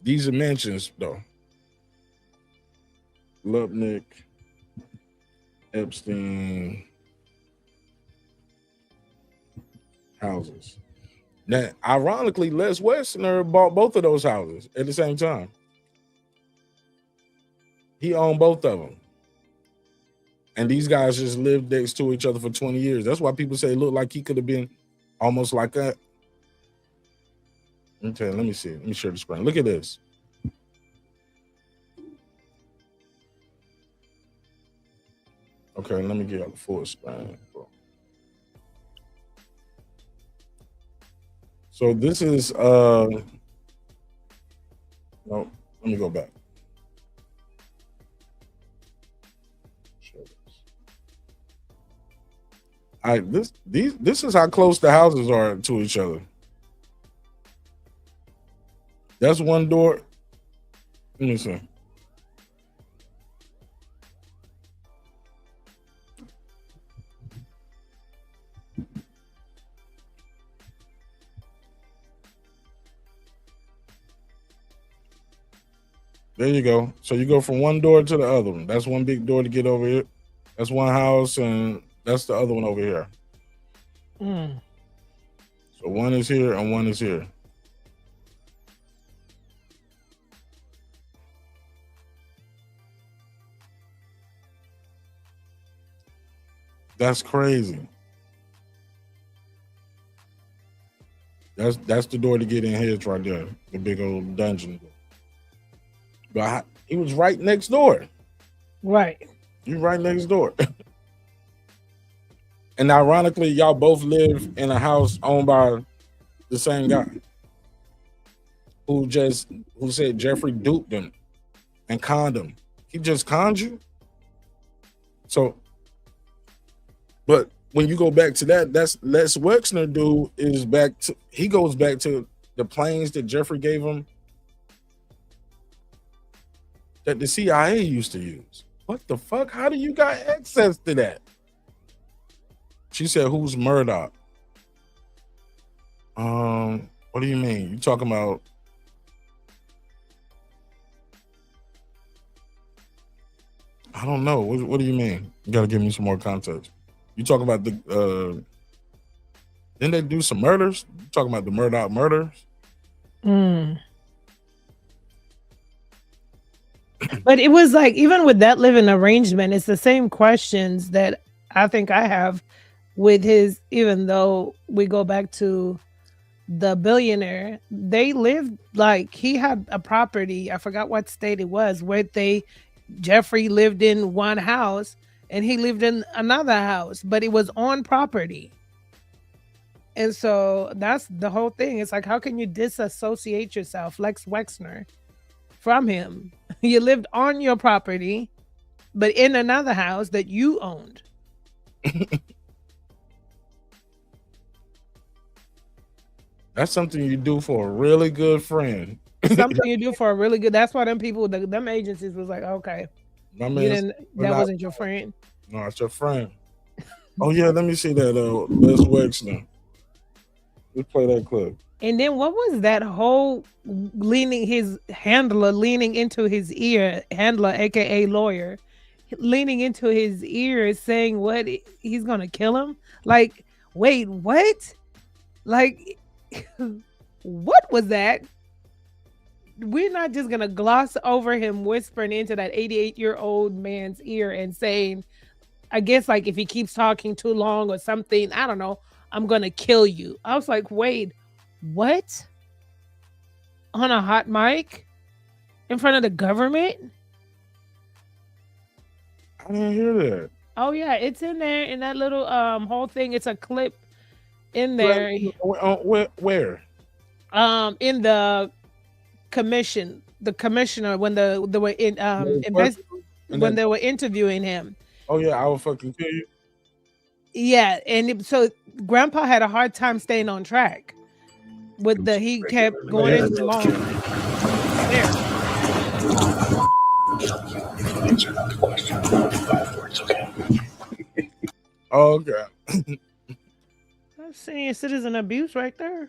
These are mansions, though. Lupnick, Epstein houses. Now, ironically, Les Wexner bought both of those houses at the same time. He owned both of them. And these guys just lived next to each other for 20 years. That's why people say it looked like he could have been almost like that. Okay, let me see. Let me share the screen. Look at this. Okay, let me get out the full screen. So this is no, let me go back. All right, this is how close the houses are to each other. That's one door. Let me see. There you go. So you go from one door to the other one. That's one big door to get over here. That's one house, and that's the other one over here. Mm. So one is here and one is here. That's crazy. That's the door to get in here right there. The big old dungeon door. But he was right next door. Right. You right next door. And ironically, y'all both live in a house owned by the same guy who said Jeffrey duped him and conned him. He just conned you. So, but when you go back to that, that's Les Wexner dude he goes back to the planes that Jeffrey gave him that the CIA used to use. What the fuck? How do you got access to that? She said, who's Murdoch? What do you mean? You talking about? I don't know. What do you mean? You gotta give me some more context. You talking about the didn't they do some murders? You talking about the Murdoch murders? Mm. But it was like, even with that living arrangement, it's the same questions that I think I have with his, even though we go back to the billionaire, they lived like he had a property. I forgot what state it was where Jeffrey lived in one house and he lived in another house, but it was on property. And so that's the whole thing. It's like, how can you disassociate yourself, Lex Wexner, from him? You lived on your property, but in another house that you owned. That's something you do for a really good friend. Something you do for a really good. That's why them people, them agencies was like, okay, that wasn't your friend. No, it's your friend. Oh yeah, let me see that. Les Wexner. Let's play that clip. And then what was that whole his handler leaning into his ear, handler, aka lawyer, leaning into his ear saying what he's gonna kill him? Like, wait, what? Like, what was that? We're not just gonna gloss over him whispering into that 88-year-old man's ear and saying, I guess like if he keeps talking too long or something, I don't know, I'm gonna kill you. I was like, wait, what? On a hot mic? In front of the government? I didn't hear that. Oh yeah, it's in there in that little whole thing. It's a clip in there. Where? In the commission, the commissioner when they were interviewing him. Oh yeah, I will fucking kill you. Yeah, and so Grandpa had a hard time staying on track with he kept going into long. there. Answer another question. 5 words, okay? Okay. That's senior citizen abuse right there.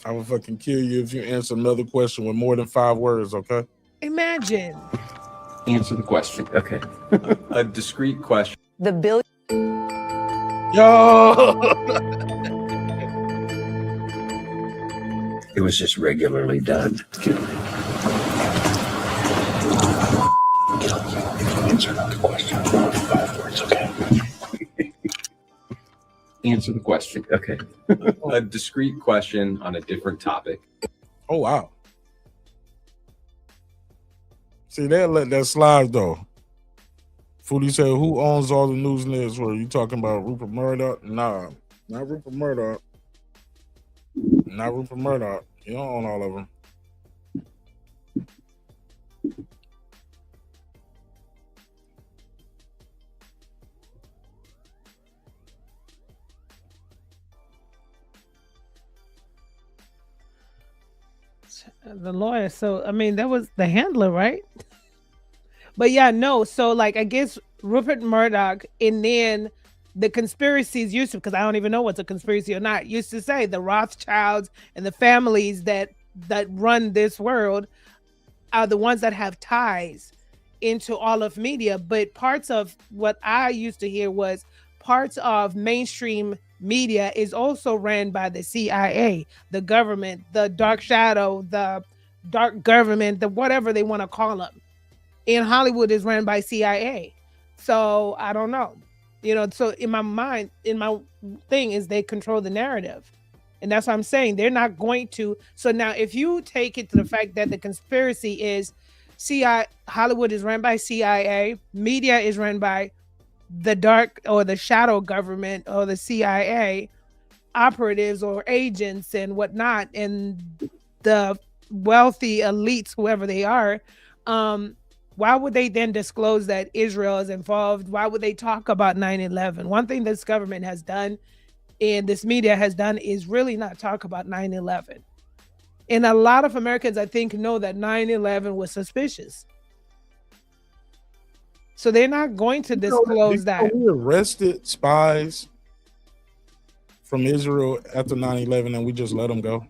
I will fucking kill you if you answer another question with more than 5 words, okay? Imagine. Answer the question. Okay. A discrete question. The bill. Yo! It was just regularly done. Answer another question. 5 words, okay? Answer the question. Okay. A discrete question on a different topic. Oh, wow. See, they'll let that slide, though. Foodie said, who owns all the news networks? You talking about Rupert Murdoch? Nah, not Rupert Murdoch. Not Rupert Murdoch. You don't own all of them. The lawyer. So, I mean, that was the handler, right? But yeah, no. So, like, I guess Rupert Murdoch, and then the conspiracies used to, because I don't even know what's a conspiracy or not, used to say the Rothschilds and the families that run this world are the ones that have ties into all of media. But parts of what I used to hear was parts of mainstream media is also ran by the CIA, the government, the dark shadow, the dark government, the whatever they want to call them. In Hollywood is ran by CIA. So I don't know. You know, so in my mind, in my thing is they control the narrative. And that's what I'm saying. They're not going to. So now if you take it to the fact that the conspiracy is Hollywood is ran by CIA, media is run by the dark or the shadow government or the CIA operatives or agents and whatnot, and the wealthy elites, whoever they are, why would they then disclose that Israel is involved? Why would they talk about 9/11? One thing this government has done and this media has done is really not talk about 9/11. And a lot of Americans, I think, know that 9/11 was suspicious. So they're not going to disclose that. We arrested spies from Israel after 9/11 and we just let them go.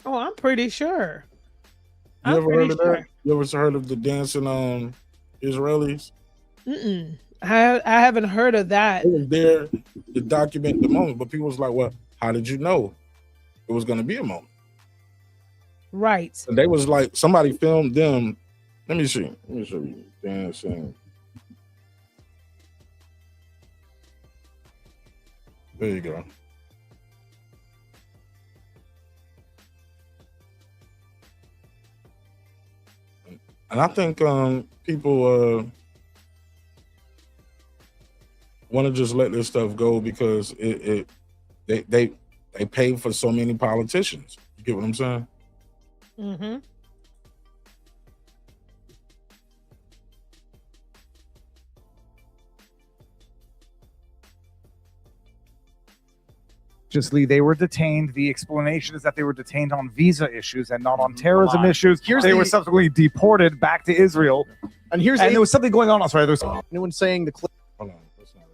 Oh, I'm pretty sure. You ever heard of that? You ever heard of the dancing Israelis? I haven't heard of that. They was there to document the moment, but people was like, well, how did you know it was going to be a moment? Right. And they was like, somebody filmed them. Let me see. Let me show you. Dancing. There you go. And I think people want to just let this stuff go because they pay for so many politicians. You get what I'm saying? Mm-hmm. They were detained. The explanation is that they were detained on visa issues and not on terrorism issues. They were subsequently deported back to Israel. And there was something going on. I'm sorry. There's anyone saying the clip. Hold on. That's not right.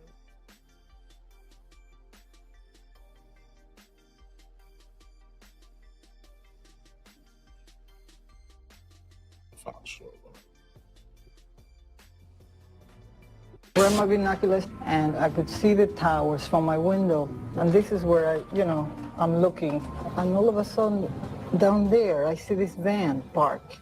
Wear my binoculars and I could see the towers from my window. And this is where I'm looking. And all of a sudden, down there, I see this van parked.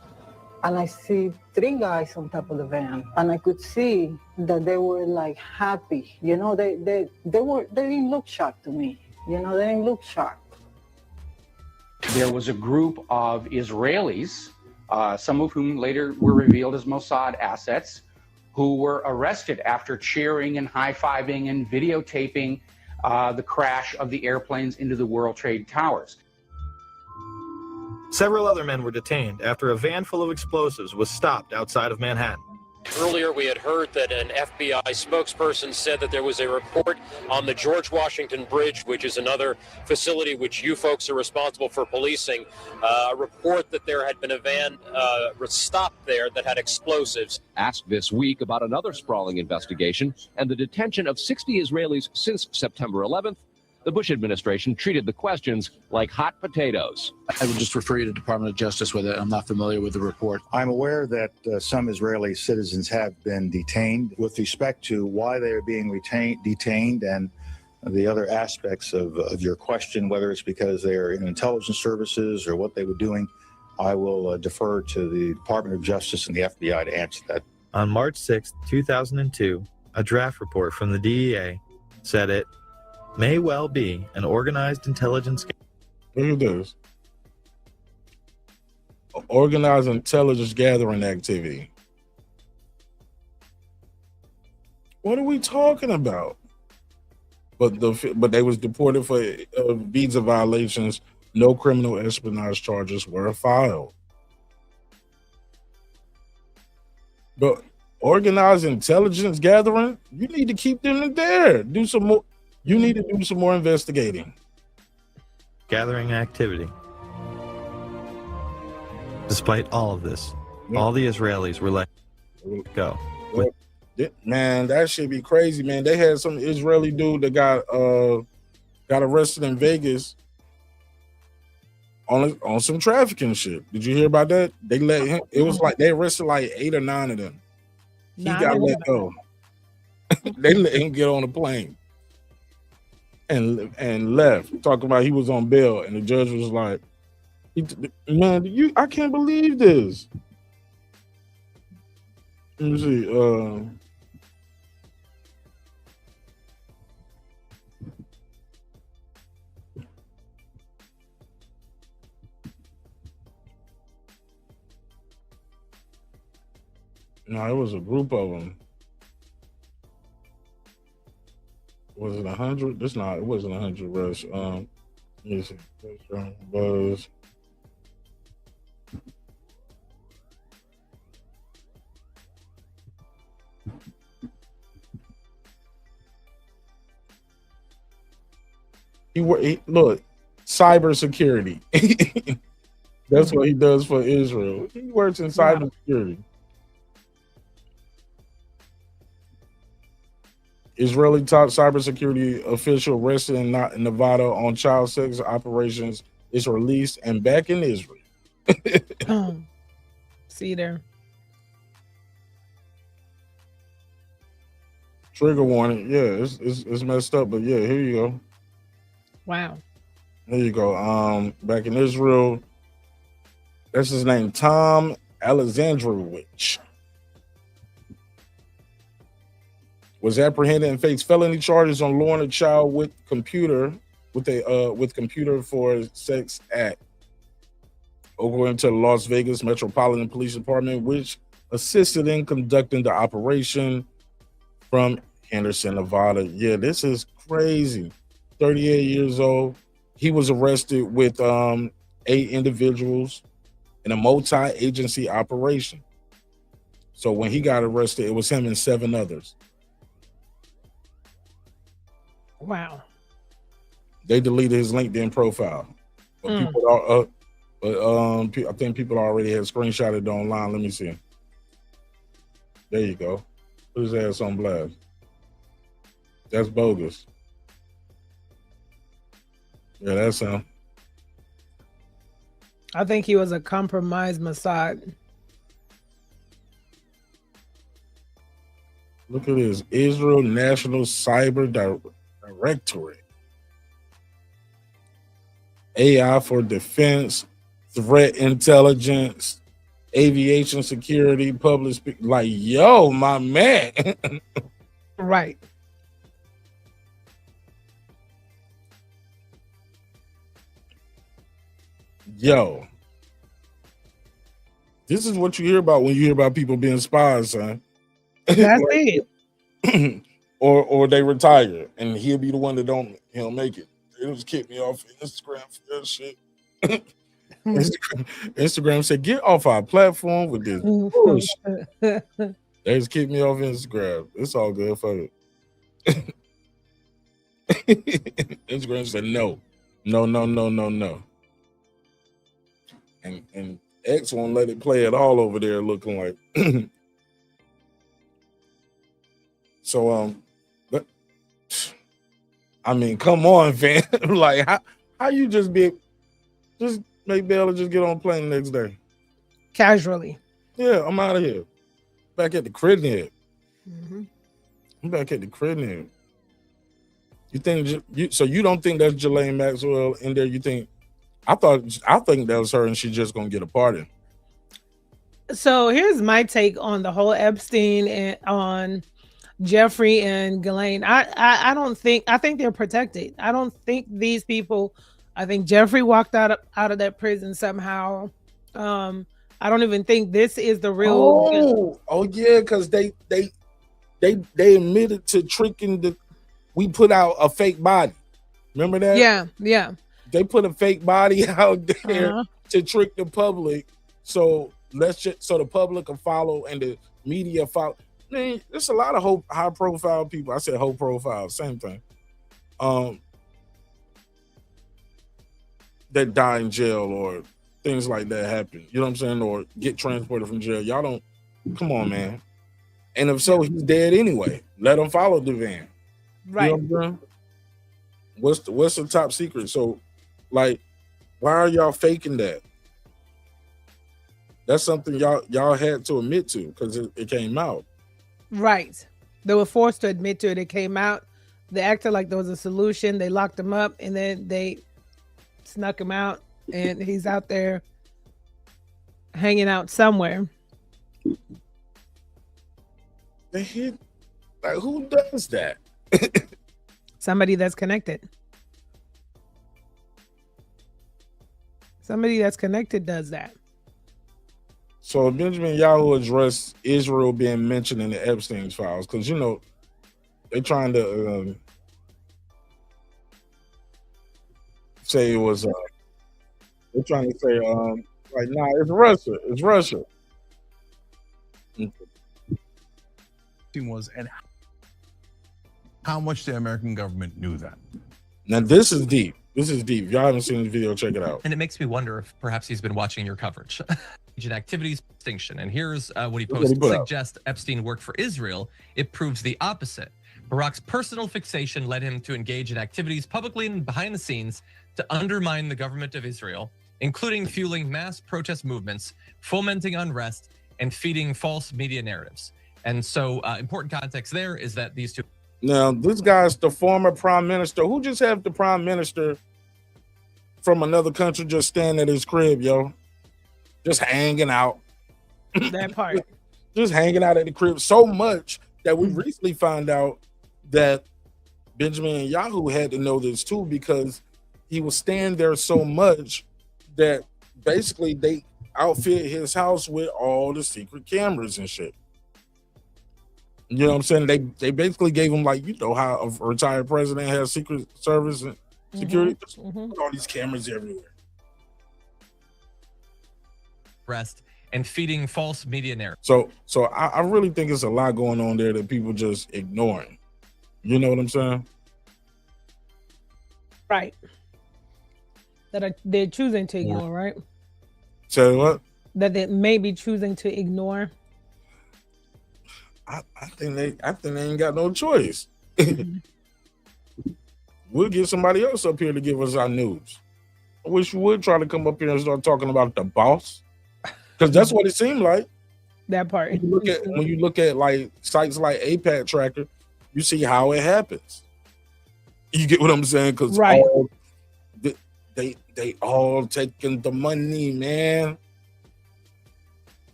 And I see 3 guys on top of the van. And I could see that they were like happy. You know, they didn't look shocked to me. You know, they didn't look shocked. There was a group of Israelis, some of whom later were revealed as Mossad assets, who were arrested after cheering and high-fiving and videotaping the crash of the airplanes into the World Trade Towers. Several other men were detained after a van full of explosives was stopped outside of Manhattan. Earlier, we had heard that an FBI spokesperson said that there was a report on the George Washington Bridge, which is another facility which you folks are responsible for policing, a report that there had been a van stopped there that had explosives. Asked this week about another sprawling investigation and the detention of 60 Israelis since September 11th, the Bush administration treated the questions like hot potatoes. I would just refer you to Department of Justice with it. I'm not familiar with the report. I'm aware that some Israeli citizens have been detained. With respect to why they are being detained and the other aspects of your question, whether it's because they are in intelligence services or what they were doing, I will defer to the Department of Justice and the FBI to answer that. On March 6, 2002, a draft report from the DEA said it may well be an organized intelligence. Look at this. Organized intelligence gathering activity. What are we talking about? But they was deported for visa violations. No criminal espionage charges were filed. But organized intelligence gathering, you need to keep them in there. Do some more. You need to do some more investigating. Gathering activity. Despite all of this, all the Israelis were let go. Man, that should be crazy, man. They had some Israeli dude that got arrested in Vegas on some trafficking shit. Did you hear about that? They let him. It was like they arrested like 8 or 9 of them. He got let go. They let him get on a plane and left, talking about he was on bail, and the judge was like, "Man, I can't believe this." Let me see. No, it was a group of them. Was it 100? It wasn't 100 rush. Let me see. Was look, cybersecurity. That's what he does for Israel. He works in cybersecurity. Israeli top cybersecurity official arrested in Nevada on child sex operations is released and back in Israel. See there. Trigger warning. Yeah, it's messed up, but yeah, here you go. Wow. There you go. Back in Israel. That's his name, Tom Alexandrowicz. Was apprehended and faced felony charges on luring a child with computer for sex act, according to the Las Vegas Metropolitan Police Department, which assisted in conducting the operation from Henderson, Nevada. Yeah, this is crazy. 38 years old. He was arrested with 8 individuals in a multi-agency operation. So when he got arrested, it was him and 7 others. Wow. They deleted his LinkedIn profile. But I think people already had screenshotted it online. Let me see. There you go. Put his ass on blast. That's bogus. Yeah, that's him. I think he was a compromised Mossad. Look at this. Israel National Cyber Directorate. AI for defense, threat intelligence, aviation security, public speak. Like, yo, my man. Right. Yo. This is what you hear about when you hear about people being spies, son. That's it. Or they retire and he'll be the one that he'll make it. They just kick me off Instagram for that shit. Instagram said, get off our platform with this bullshit. They just kicked me off Instagram. It's all good for it. Instagram said no. And X won't let it play at all over there, looking like. So but I mean, come on, fam. Like how you just make Bella just get on a plane the next day? Casually. Yeah, I'm out of here. Back at the crib here. Mm-hmm. I'm back at the crib here. You think so? You don't think that's Ghislaine Maxwell in there? You think? I think that was her, and she's just gonna get a pardon. So here's my take on the whole Epstein and on Jeffrey and Ghislaine. I think they're protected. I don't think these people. I think Jeffrey walked out of that prison somehow. I don't even think this is the real. Oh yeah, because they admitted to tricking we put out a fake body. Remember that? Yeah. They put a fake body out there to trick the public. So so the public can follow and the media follow. I mean, there's a lot of high profile people. I said whole profile, same thing. That die in jail or things like that happen. You know what I'm saying? Or get transported from jail. Y'all don't. Come on, man. And if so, he's dead anyway. Let him follow the van. Right. You know what I'm saying? What's the top secret? So, like, why are y'all faking that? That's something y'all had to admit to because it came out. Right. They were forced to admit to it. It came out. They acted like there was a solution. They locked him up and then they snuck him out and he's out there hanging out somewhere. Like, who does that? Somebody that's connected. Somebody that's connected does that. So Benjamin Yahoo addressed Israel being mentioned in the Epstein Files because they're trying to say it was. They're trying to say like, nah, it's Russia. It's Russia. Was and how much the American government knew that. Now this is deep. This is deep. If y'all haven't seen the video, check it out. And it makes me wonder if perhaps he's been watching your coverage. Agent activities distinction. And here's what he posted. Suggest Epstein worked for Israel. It proves the opposite. Barack's personal fixation led him to engage in activities publicly and behind the scenes to undermine the government of Israel, including fueling mass protest movements, fomenting unrest, and feeding false media narratives. And so important context there is that these two. Now, this guy's the former prime minister. Who just have the prime minister from another country just standing at his crib, yo? Just hanging out. That part. Just hanging out at the crib so much that we recently found out that Benjamin Yahoo had to know this too because he was staying there so much that basically they outfit his house with all the secret cameras and shit. You know what I'm saying? They basically gave him like, how a retired president has secret service and security. All these cameras everywhere. Rest and feeding false media narratives. So I really think it's a lot going on there that people just ignoring. You know what I'm saying? Right. That they're choosing to ignore, right? Say what? That they may be choosing to ignore. I think they ain't got no choice. We'll get somebody else up here to give us our news. I wish you would try to come up here and start talking about the boss, because that's what it seemed like. That part. When you look at like sites like APAC Tracker, you see how it happens. You get what I'm saying? Because right. They all taking the money, man.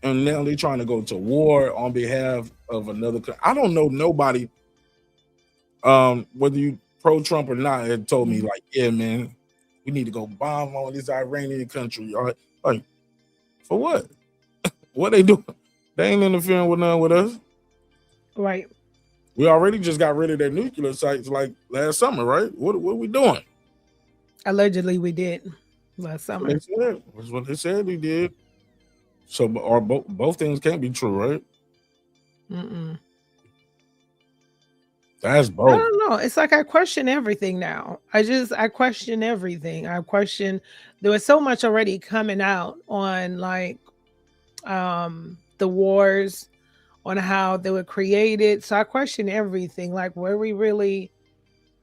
And now they're trying to go to war on behalf of another country. I don't know nobody, whether you pro-Trump or not, had told me like, yeah, man, we need to go bomb on this Iranian country. All right. Like, for what? What they doing? They ain't interfering with none with us. Right. We already just got rid of their nuclear sites like last summer, right? What are we doing? Allegedly, we did last summer. That's what they said we did. So, or both things can't be true, right? That's I bold. don't know. It's like I question everything now. I question everything. I question there was so much already coming out on like the wars, on how they were created. So I question everything. Like, were we really,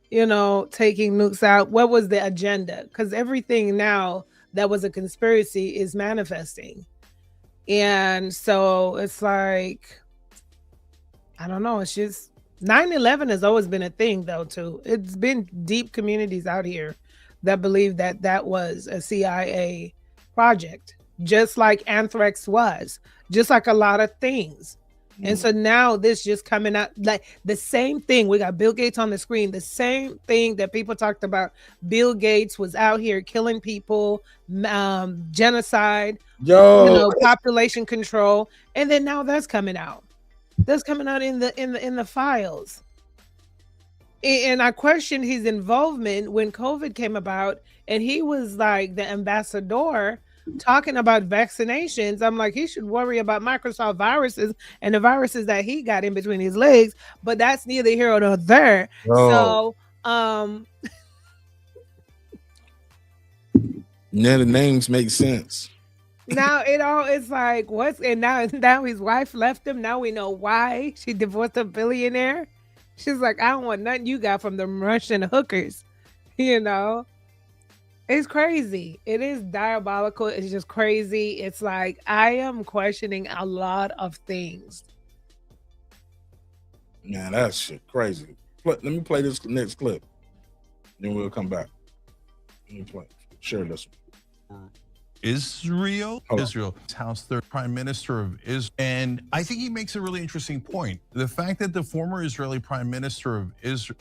taking nukes out? What was the agenda? Because everything now that was a conspiracy is manifesting. And so it's like, I don't know. It's just 9/11 has always been a thing, though, too. It's been deep communities out here that believe that that was a CIA project, just like anthrax was, just like a lot of things. And so now this just coming out like the same thing. We got Bill Gates on the screen, the same thing that people talked about. Bill Gates was out here killing people, genocide, population control, and then now that's coming out. That's coming out in the files. And I questioned his involvement when COVID came about, and he was like the ambassador talking about vaccinations. I'm like, he should worry about Microsoft viruses and the viruses that he got in between his legs, but that's neither here nor there. So now the names make sense. now it's like and now his wife left him. Now we know why she divorced a billionaire. She's like, I don't want nothing you got from the Russian hookers. It's crazy. It is diabolical. It's just crazy. It's like I am questioning a lot of things. Man, that's shit crazy. Let me play this next clip. Then we'll come back. Let me share this one. Israel's House, third Prime Minister of Israel. And I think he makes a really interesting point. The fact that the former Israeli Prime Minister of Israel,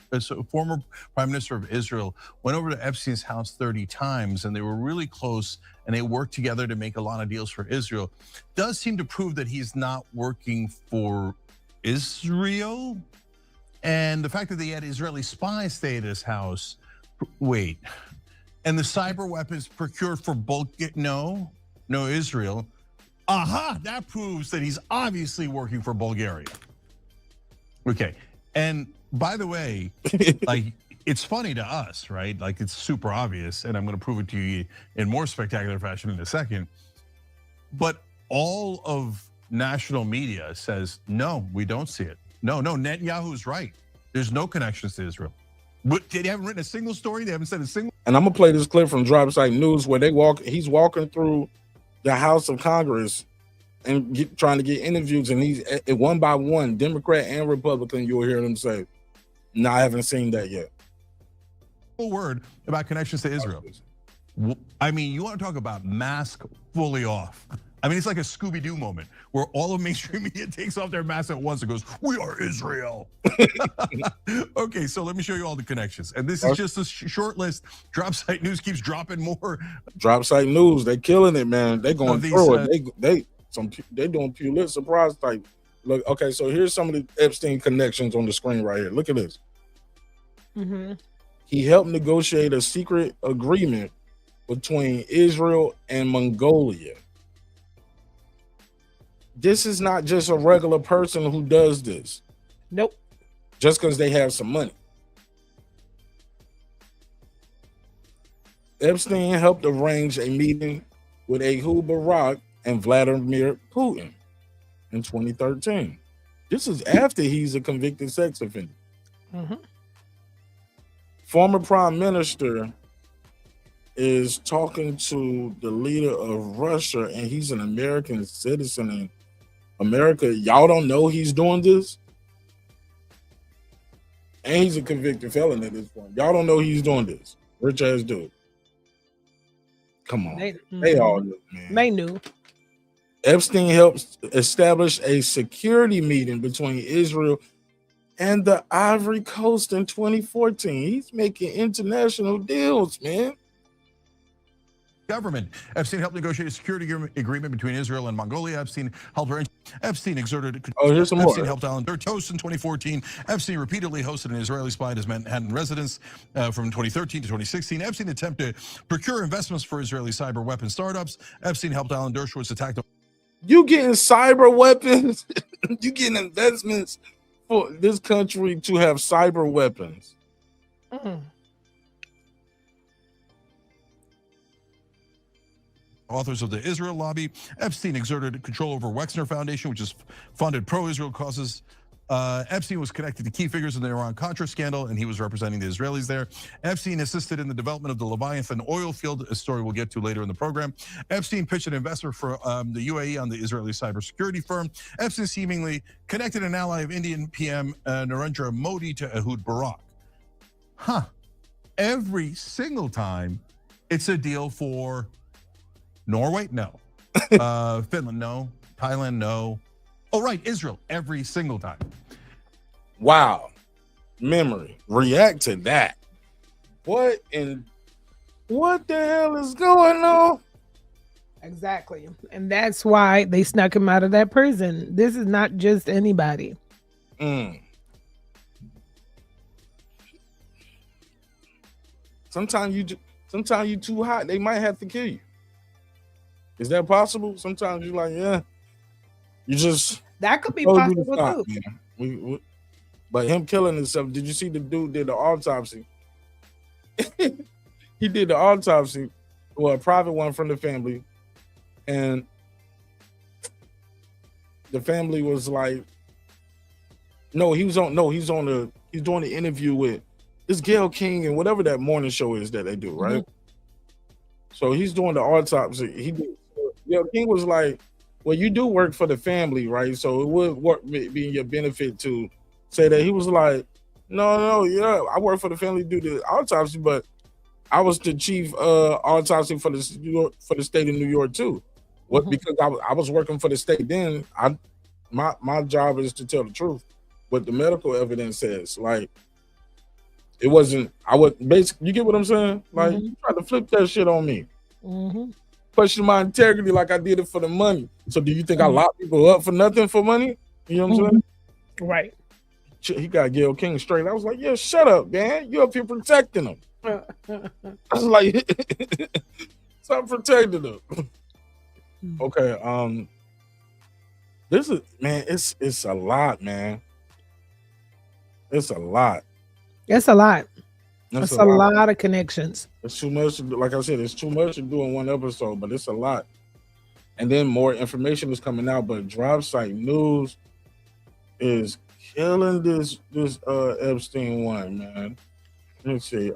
went over to Epstein's house 30 times, and they were really close, and they worked together to make a lot of deals for Israel, does seem to prove that he's not working for Israel. And the fact that they had Israeli spies stay at his house, and the cyber weapons procured for no Israel. Aha, that proves that he's obviously working for Bulgaria. Okay, and by the way, like, it's funny to us, right? Like, it's super obvious, and I'm gonna prove it to you in more spectacular fashion in a second. But all of national media says, no, we don't see it. No, Netanyahu's right. There's no connections to Israel. But they haven't written a single story. They haven't said a single. And I'm gonna play this clip from Drop Site News where he's walking through the House of Congress and trying to get interviews, and he's one by one, Democrat and Republican. You'll hear them say, "No, I haven't seen that yet." Word about connections to Israel. I mean, you want to talk about mask fully off. I mean, it's like a Scooby-Doo moment where all of mainstream media takes off their mask at once and goes, "We are Israel." Okay, so let me show you all the connections. And this is just a short list. Drop Site News keeps dropping more. Drop Site News, they killing it, man. They going through it. They doing Pulitzer Prize type. Look, okay, so here's some of the Epstein connections on the screen right here. Look at this. He helped negotiate a secret agreement between Israel and Mongolia. This is not just a regular person who does this. Nope. Just because they have some money. Epstein helped arrange a meeting with Ehud Barak and Vladimir Putin in 2013. This is after he's a convicted sex offender. Former Prime Minister is talking to the leader of Russia, and he's an American citizen in America. Y'all don't know he's doing this? And he's a convicted felon at this point. Y'all don't know he's doing this. Rich ass dude. Come on. They all knew, man. They knew. Epstein helped establish a security meeting between Israel and the Ivory Coast in 2014. He's making international deals, man. Government. Epstein helped negotiate a security agreement between Israel and Mongolia. Epstein helped exerted. Here's some more. Epstein helped Alan Dersh host in 2014. Epstein repeatedly hosted an Israeli spy at his Manhattan residence from 2013 to 2016. Epstein attempted to procure investments for Israeli cyber weapon startups. Epstein helped Alan Dershowitz attack the You getting cyber weapons? You getting investments for this country to have cyber weapons? Authors of the Israel lobby. Epstein exerted control over Wexner Foundation, which has funded pro-Israel causes. Epstein was connected to key figures in the Iran-Contra scandal, and he was representing the Israelis there. Epstein assisted in the development of the Leviathan oil field, a story we'll get to later in the program. Epstein pitched an investor for the UAE on the Israeli cybersecurity firm. Epstein seemingly connected an ally of Indian PM Narendra Modi to Ehud Barak. Every single time, it's a deal for Norway? No. Finland? No. Thailand? No. Oh, right, Israel, every single time. Wow. Memory. React to that. What the hell is going on? Exactly. And that's why they snuck him out of that prison. This is not just anybody. Sometimes you too hot, they might have to kill you. Is that possible? Sometimes you're like, yeah. You just that could be possible too. But him killing himself. Did you see the dude did the autopsy? He did the autopsy, well, a private one from the family, and the family was like, he's doing the interview with this Gayle King and whatever that morning show is that they do, right? So he's doing the autopsy. Gayle King was like, well, you do work for the family, right? So it would be in your benefit to say that. He was like, no, yeah, I work for the family, do the autopsy, but I was the chief autopsy for the state of New York too. Because I was working for the state then. My job is to tell the truth, what the medical evidence says. Like, it wasn't. I would basically. You get what I'm saying? Like, you tried to flip that shit on me. Question my integrity like I did it for the money. So do you think I lock people up for nothing for money? You know what I'm saying? Right. He got Gayle King straight. I was like, yeah, shut up, man. You up here protecting him. I was like, stop protecting him. Okay. This is, man, it's a lot, man. It's a lot. It's a lot. It's a lot of connections. It's too much. Like I said, it's too much to do in one episode, but it's a lot. And then more information is coming out. But Drop Site News is killing this Epstein one, man. Let me see.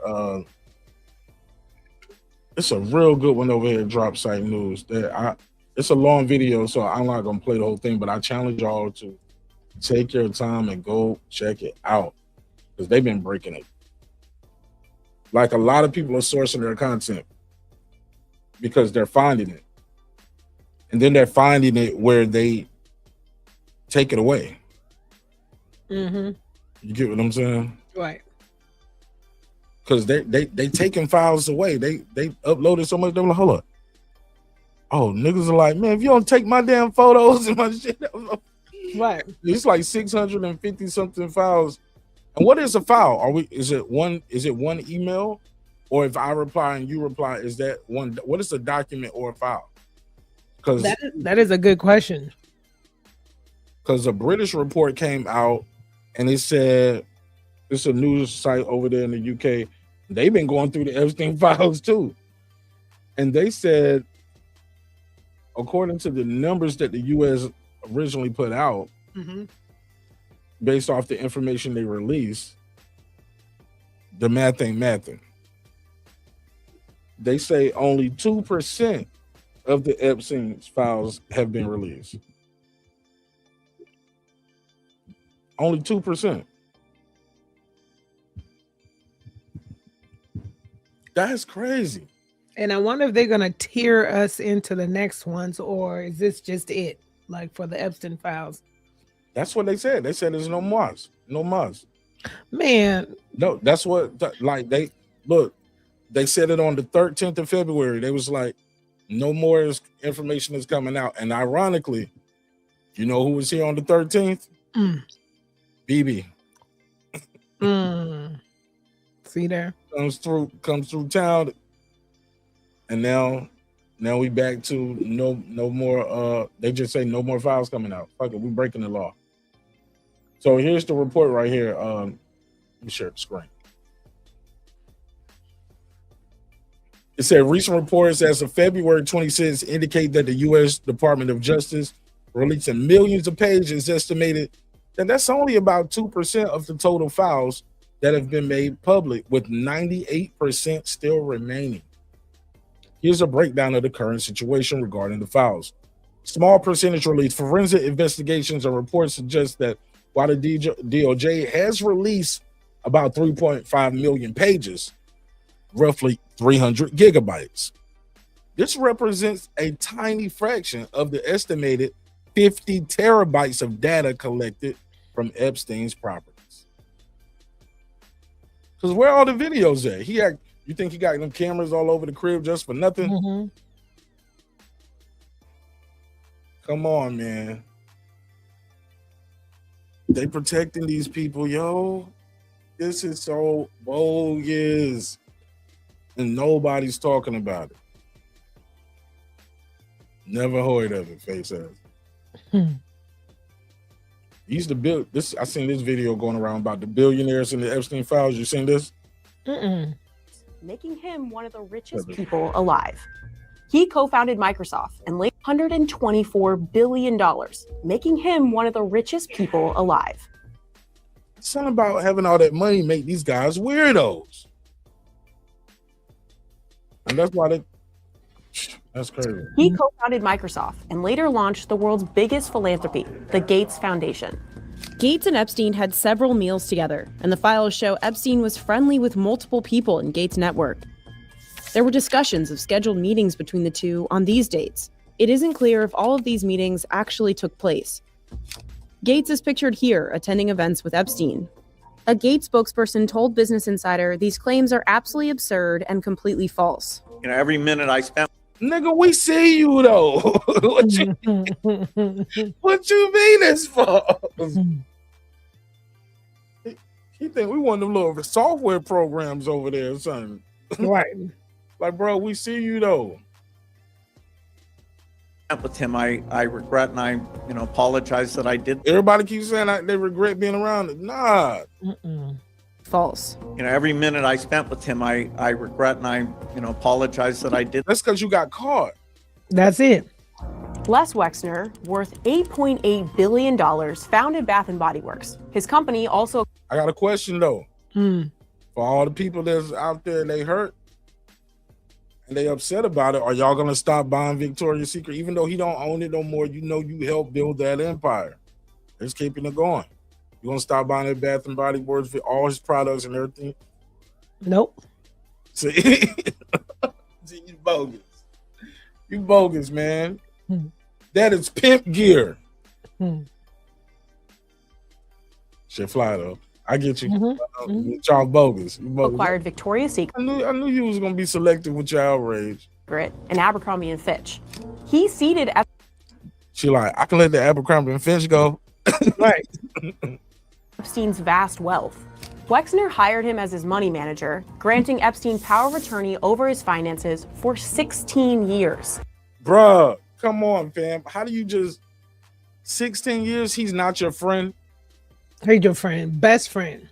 It's a real good one over here at Drop Site News. It's a long video, so I'm not gonna play the whole thing, but I challenge y'all to take your time and go check it out, because they've been breaking it. Like, a lot of people are sourcing their content because they're finding it. And then they're finding it where they take it away. You get what I'm saying? Right. Because they taking files away. They uploaded so much, they were like, hold up. Oh, niggas are like, man, if you don't take my damn photos and my shit. Right. It's like 650 something files. And what is a file? Is it one email? Or if I reply and you reply, is that one? What is a document or a file? Because that is a good question. Because a British report came out and it said, it's a news site over there in the UK. They've been going through the Epstein files too. And they said, according to the numbers that the US originally put out, based off the information they released, the math ain't mathing. They say only 2% of the Epstein files have been released. Only 2%. That's crazy. And I wonder if they're gonna tear us into the next ones, or is this just it? Like for the Epstein files. That's what they said. They said there's no more. No more. Man. No, that's what, like, they said it on the 13th of February. They was like, no more information is coming out. And ironically, you know who was here on the 13th? BB. See there? Comes through town. And now Now we back to no more. They just say no more files coming out. Fuck it, we breaking the law. So here's the report right here. Let me share the screen. It said recent reports as of February 26 indicate that the U.S. Department of Justice releasing millions of pages estimated that that's only about 2% of the total files that have been made public, with 98% still remaining. Here's a breakdown of the current situation regarding the files. Small percentage released. Forensic investigations and reports suggest that while the DOJ has released about 3.5 million pages, roughly 300 gigabytes, this represents a tiny fraction of the estimated 50 terabytes of data collected from Epstein's properties. Because where are all the videos at? You think he got them cameras all over the crib just for nothing? Mm-hmm. Come on, man. They protecting these people, yo. This is so bogus. And nobody's talking about it. Never heard of it, face ass. Used to build this. I seen this video going around about the billionaires in the Epstein Files. You seen this? Making him one of the richest people alive. He co-founded Microsoft and laid $124 billion, making him one of the richest people alive. Something about having all that money make these guys weirdos. And that's why that's crazy. He co-founded Microsoft and later launched the world's biggest philanthropy, the Gates Foundation. Gates and Epstein had several meals together, and the files show Epstein was friendly with multiple people in Gates' network. There were discussions of scheduled meetings between the two on these dates. It isn't clear if all of these meetings actually took place. Gates is pictured here attending events with Epstein. A Gates spokesperson told Business Insider these claims are absolutely absurd and completely false. You know, every minute I spent. Nigga, we see you though. What you mean it's false? He think we want them little software programs over there or something. Right. Like, bro, we see you though. With him, I regret and I apologize that I did. Everybody keeps saying they regret being around it. Nah. False. You know, every minute I spent with him, I regret and I apologize that I did. That's because you got caught. That's it. Les Wexner, worth $8.8 billion, founded Bath & Body Works. His company also... I got a question, though. For all the people that's out there, they hurt, and they upset about it, are y'all going to stop buying Victoria's Secret? Even though he don't own it no more, you helped build that empire. It's keeping it going. You going to stop buying that Bath & Body Works for all his products and everything? Nope. See, you bogus. You bogus, man. That is pimp gear. Shit fly though. I get you. Y'all bogus. You bogus. acquired Victoria's Secret. I knew you was gonna be selective with your outrage. And Abercrombie and Fitch. He seeded. She like, I can let the Abercrombie and Fitch go. Right. Epstein's vast wealth. Wexner hired him as his money manager, granting Epstein power of attorney over his finances for 16 years. Bruh, come on, fam. How do you just 16 years? He's not your friend. He's your friend, best friend.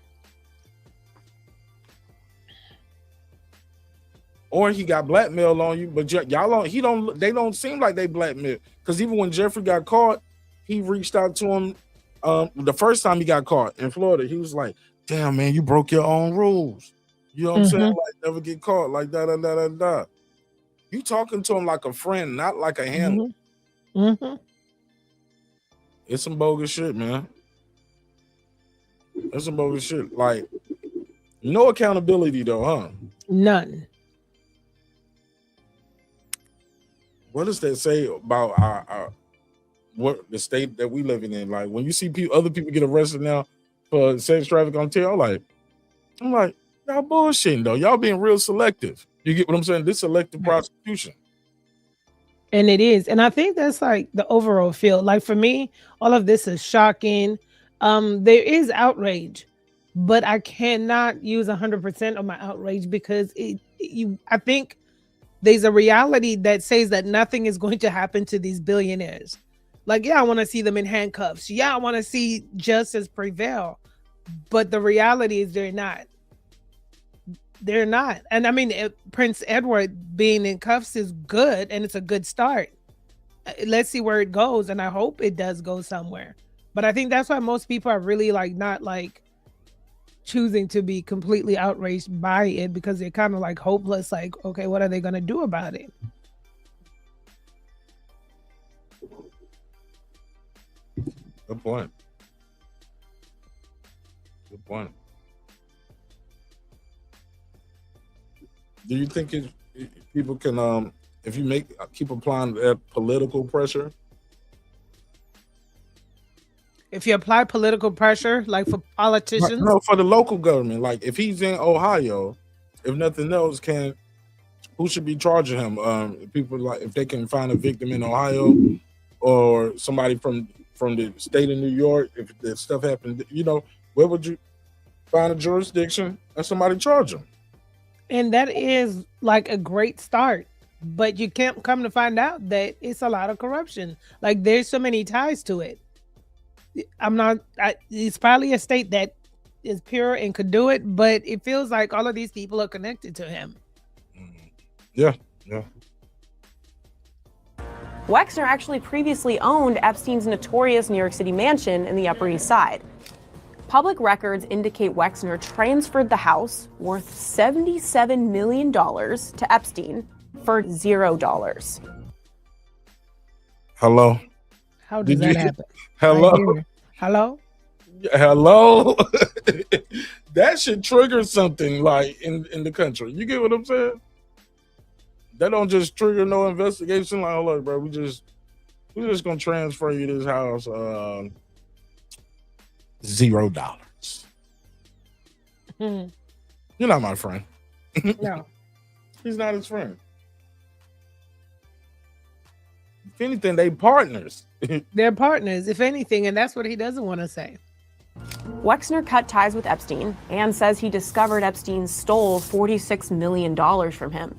Or he got blackmail on you, but y'all don't. They don't seem like they blackmail. Because even when Jeffrey got caught, he reached out to him. The first time he got caught in Florida, he was like, "Damn, man, you broke your own rules." You know what I'm saying? Like, never get caught like that. You talking to him like a friend, not like a handler. It's some bogus shit, man. It's some bogus shit. Like, no accountability though, huh? None. What does that say about our what the state that we living in? Like, when you see other people get arrested now for sex trafficking on tail, I'm like, y'all bullshitting though. Y'all being real selective. You get what I'm saying? This selective prosecution. And it is. And I think that's like the overall feel. Like for me, all of this is shocking. There is outrage, but I cannot use 100% of my outrage because I think there's a reality that says that nothing is going to happen to these billionaires. Like, yeah, I want to see them in handcuffs. Yeah, I want to see justice prevail. But the reality is they're not. They're not. And I mean, Prince Edward being in cuffs is good, and it's a good start. Let's see where it goes, and I hope it does go somewhere. But I think that's why most people are really like not like choosing to be completely outraged by it, because they're kind of like hopeless, like, okay, what are they going to do about it? Good point. Good point. Do you think people can, if you keep applying that political pressure? If you apply political pressure, like for politicians? No, for the local government. Like if he's in Ohio, if nothing else, who should be charging him? People, like if they can find a victim in Ohio or somebody from the state of New York, if that stuff happened, where would you find a jurisdiction and somebody charge them? And that is like a great start, but you can't come to find out that it's a lot of corruption. Like there's so many ties to it. It's probably a state that is pure and could do it, but it feels like all of these people are connected to him. Yeah. Wexner actually previously owned Epstein's notorious New York City mansion in the Upper East Side. Public records indicate Wexner transferred the house worth $77 million to Epstein for $0. Hello? How does that happen? Hello? Hello? Hello? That should trigger something like in the country. You get what I'm saying? That don't just trigger no investigation. Like, look, bro, we're just gonna transfer you this house $0. You're not my friend. No. He's not his friend. If anything, they partners. They're partners, if anything, and that's what he doesn't want to say. Wexner cut ties with Epstein and says he discovered Epstein stole $46 million from him.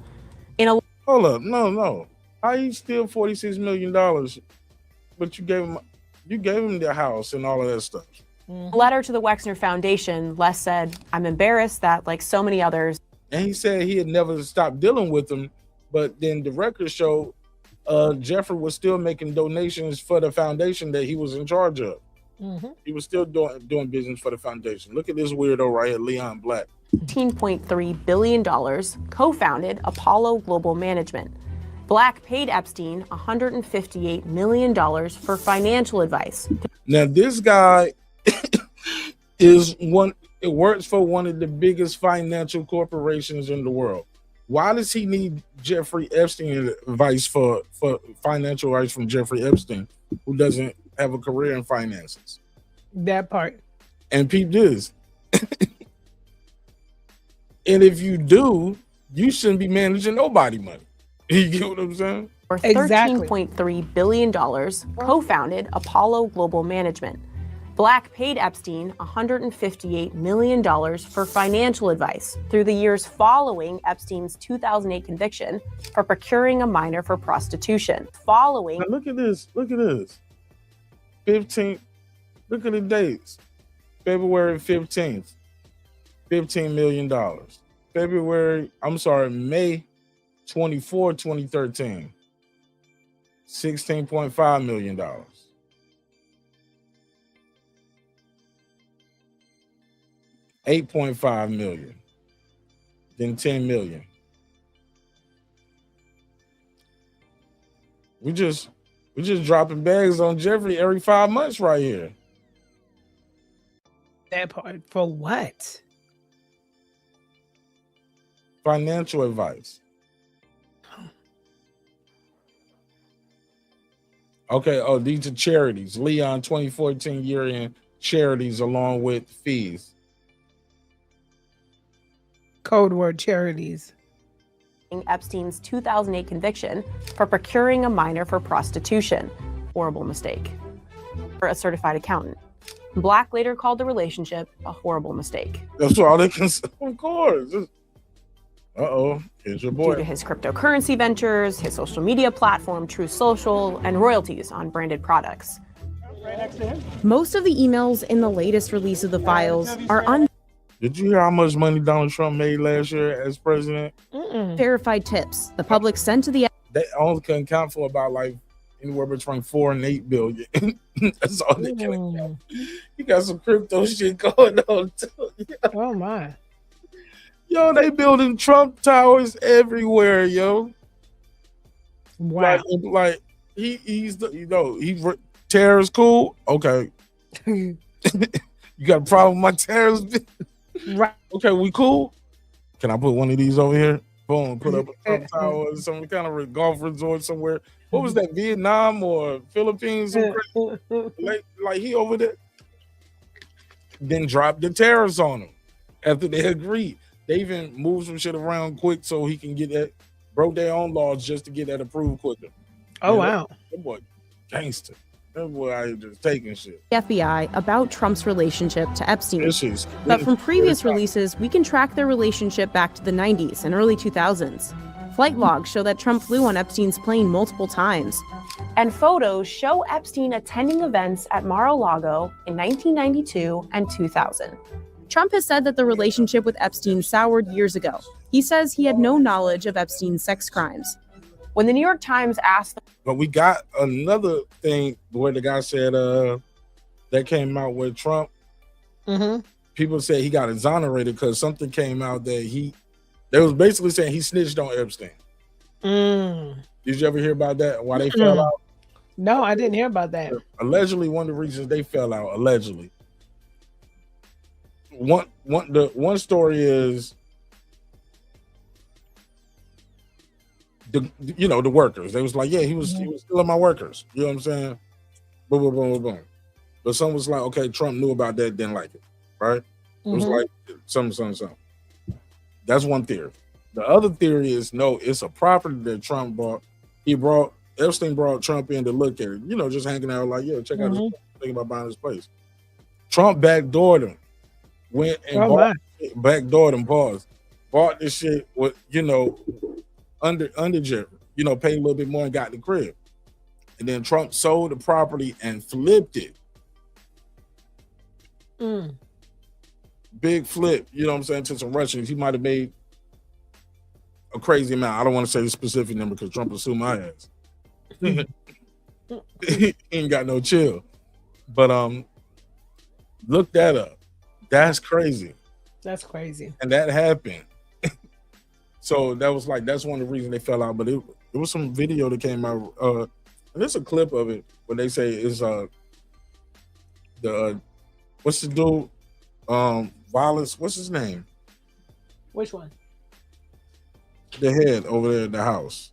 Hold up, no. How you steal $46 million, but you gave him the house and all of that stuff? A letter to the Wexner Foundation, Les said, "I'm embarrassed that, like so many others." And he said he had never stopped dealing with them, but then the records show Jeffrey was still making donations for the foundation that he was in charge of. He was still doing business for the foundation. Look at this weirdo right here, Leon Black. $15.3 billion, co-founded Apollo Global Management. Black paid Epstein $158 million for financial advice. Now, this guy works for one of the biggest financial corporations in the world. Why does he need Jeffrey Epstein advice for financial advice from Jeffrey Epstein, who doesn't have a career in finances? That part. And peep this. And if you do, you shouldn't be managing nobody money. You get what I'm saying? For $13.3 billion, co-founded Apollo Global Management. Black paid Epstein $158 million for financial advice through the years following Epstein's 2008 conviction for procuring a minor for prostitution. Now look at this. 15. Look at the dates. February 15th. $15 million. May 24, 2013. $16.5 million. $8.5 million. Then $10 million. We just dropping bags on Jeffrey every 5 months right here. That part for what? Financial advice. Okay, these are charities. Leon 2014 year-end charities along with fees. Code word charities. Epstein's 2008 conviction for procuring a minor for prostitution. Horrible mistake. For a certified accountant. Black later called the relationship a horrible mistake. That's all they can say. Of course. Here's your due boy. to his cryptocurrency ventures, his social media platform, True Social, and royalties on branded products. Most of the emails in the latest release of the files are Did you hear how much money Donald Trump made last year as president? unverified tips the public sent to the They only can count for about like anywhere between 4 and 8 billion. That's all they can count. You got some crypto shit going on too. Oh my. Yo, they building Trump towers everywhere, yo. Wow. Like he's the terror is cool. Okay. You got a problem with my terrorist? Right. Okay, we cool. Can I put one of these over here? Boom, put up a Trump tower or some kind of golf resort somewhere. What was that, Vietnam or Philippines? Like he over there. Then dropped the tariffs on him after they agreed. They even moved some shit around quick so he can get that, broke their own laws just to get that approved quicker. Oh, wow. That boy gangster. That boy out here just taking shit. FBI about Trump's relationship to Epstein. But from previous releases, we can track their relationship back to the 90s and early 2000s. Flight logs show that Trump flew on Epstein's plane multiple times. And photos show Epstein attending events at Mar-a-Lago in 1992 and 2000. Trump has said that the relationship with Epstein soured years ago. He says he had no knowledge of Epstein's sex crimes. When the New York Times asked... But we got another thing where the guy said that came out with Trump. People said he got exonerated because something came out that they was basically saying he snitched on Epstein. Did you ever hear about that? Why they fell out? No, I didn't hear about that. Allegedly, one of the reasons they fell out, allegedly. One story is the workers. They was like, yeah, he was stealing my workers. You know what I'm saying? Boom, boom, boom, boom, boom. But some was like, okay, Trump knew about that, didn't like it, right? It was like something. That's one theory. The other theory is no, it's a property that Trump bought. Epstein brought Trump in to look at it. Just hanging out like, yo, check out this. Thinking about buying this place. Trump backdoored him. Went and backdoored him. Bought this shit with under Jerry. Paid a little bit more and got the crib. And then Trump sold the property and flipped it. Big flip, you know what I'm saying, to some Russians. He might have made a crazy amount. I don't want to say the specific number because Trump will sue my ass. He ain't got no chill. But look that up. That's crazy. That's crazy. And that happened. So that's one of the reasons they fell out. But it was some video that came out. And there's a clip of it where they say it's what's the dude? Violence. What's his name? Which one? The head over there in the house.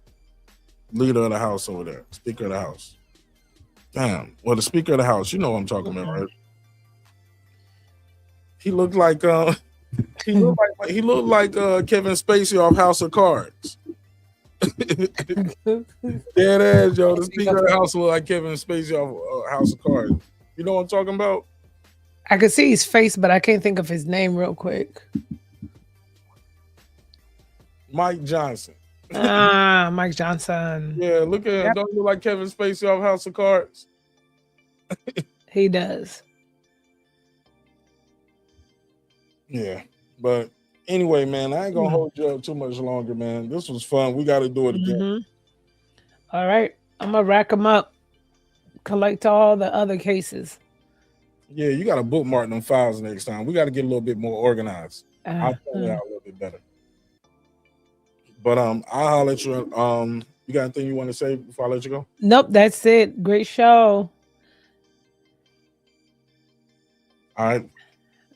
Leader of the house over there. Speaker of the house. Damn. Well, the Speaker of the House. You know what I'm talking about, right? He looked like Kevin Spacey off House of Cards. Dead ass, yo. The Speaker of the House looked like Kevin Spacey off House of Cards. You know what I'm talking about? I can see his face, but I can't think of his name real quick. Mike Johnson. Mike Johnson. Yeah, look at him. Don't look like Kevin Spacey off House of Cards. He does. Yeah, but anyway, man, I ain't gonna hold you up too much longer, man. This was fun. We got to do it again. All right, I'm gonna rack them up, collect all the other cases. Yeah, you got to bookmark them files next time. We got to get a little bit more organized. I'll tell you out a little bit better. But I'll holler at you. You got anything you want to say before I let you go? Nope, that's it. Great show. All right.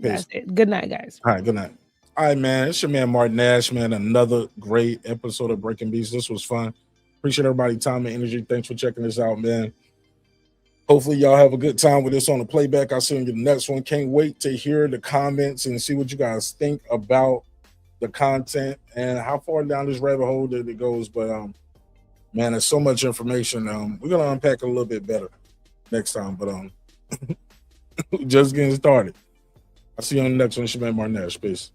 That's it. Good night, guys. All right, good night. All right, man. It's your man Martin Nash, man. Another great episode of Breaking Beats. This was fun. Appreciate everybody's time and energy. Thanks for checking this out, man. Hopefully y'all have a good time with this on the playback. I'll see you in the next one. Can't wait to hear the comments and see what you guys think about the content and how far down this rabbit hole that it goes. But man, there's so much information. We're gonna unpack it a little bit better next time. But just getting started. I'll see you on the next one. It's your man Martin Nash. Peace.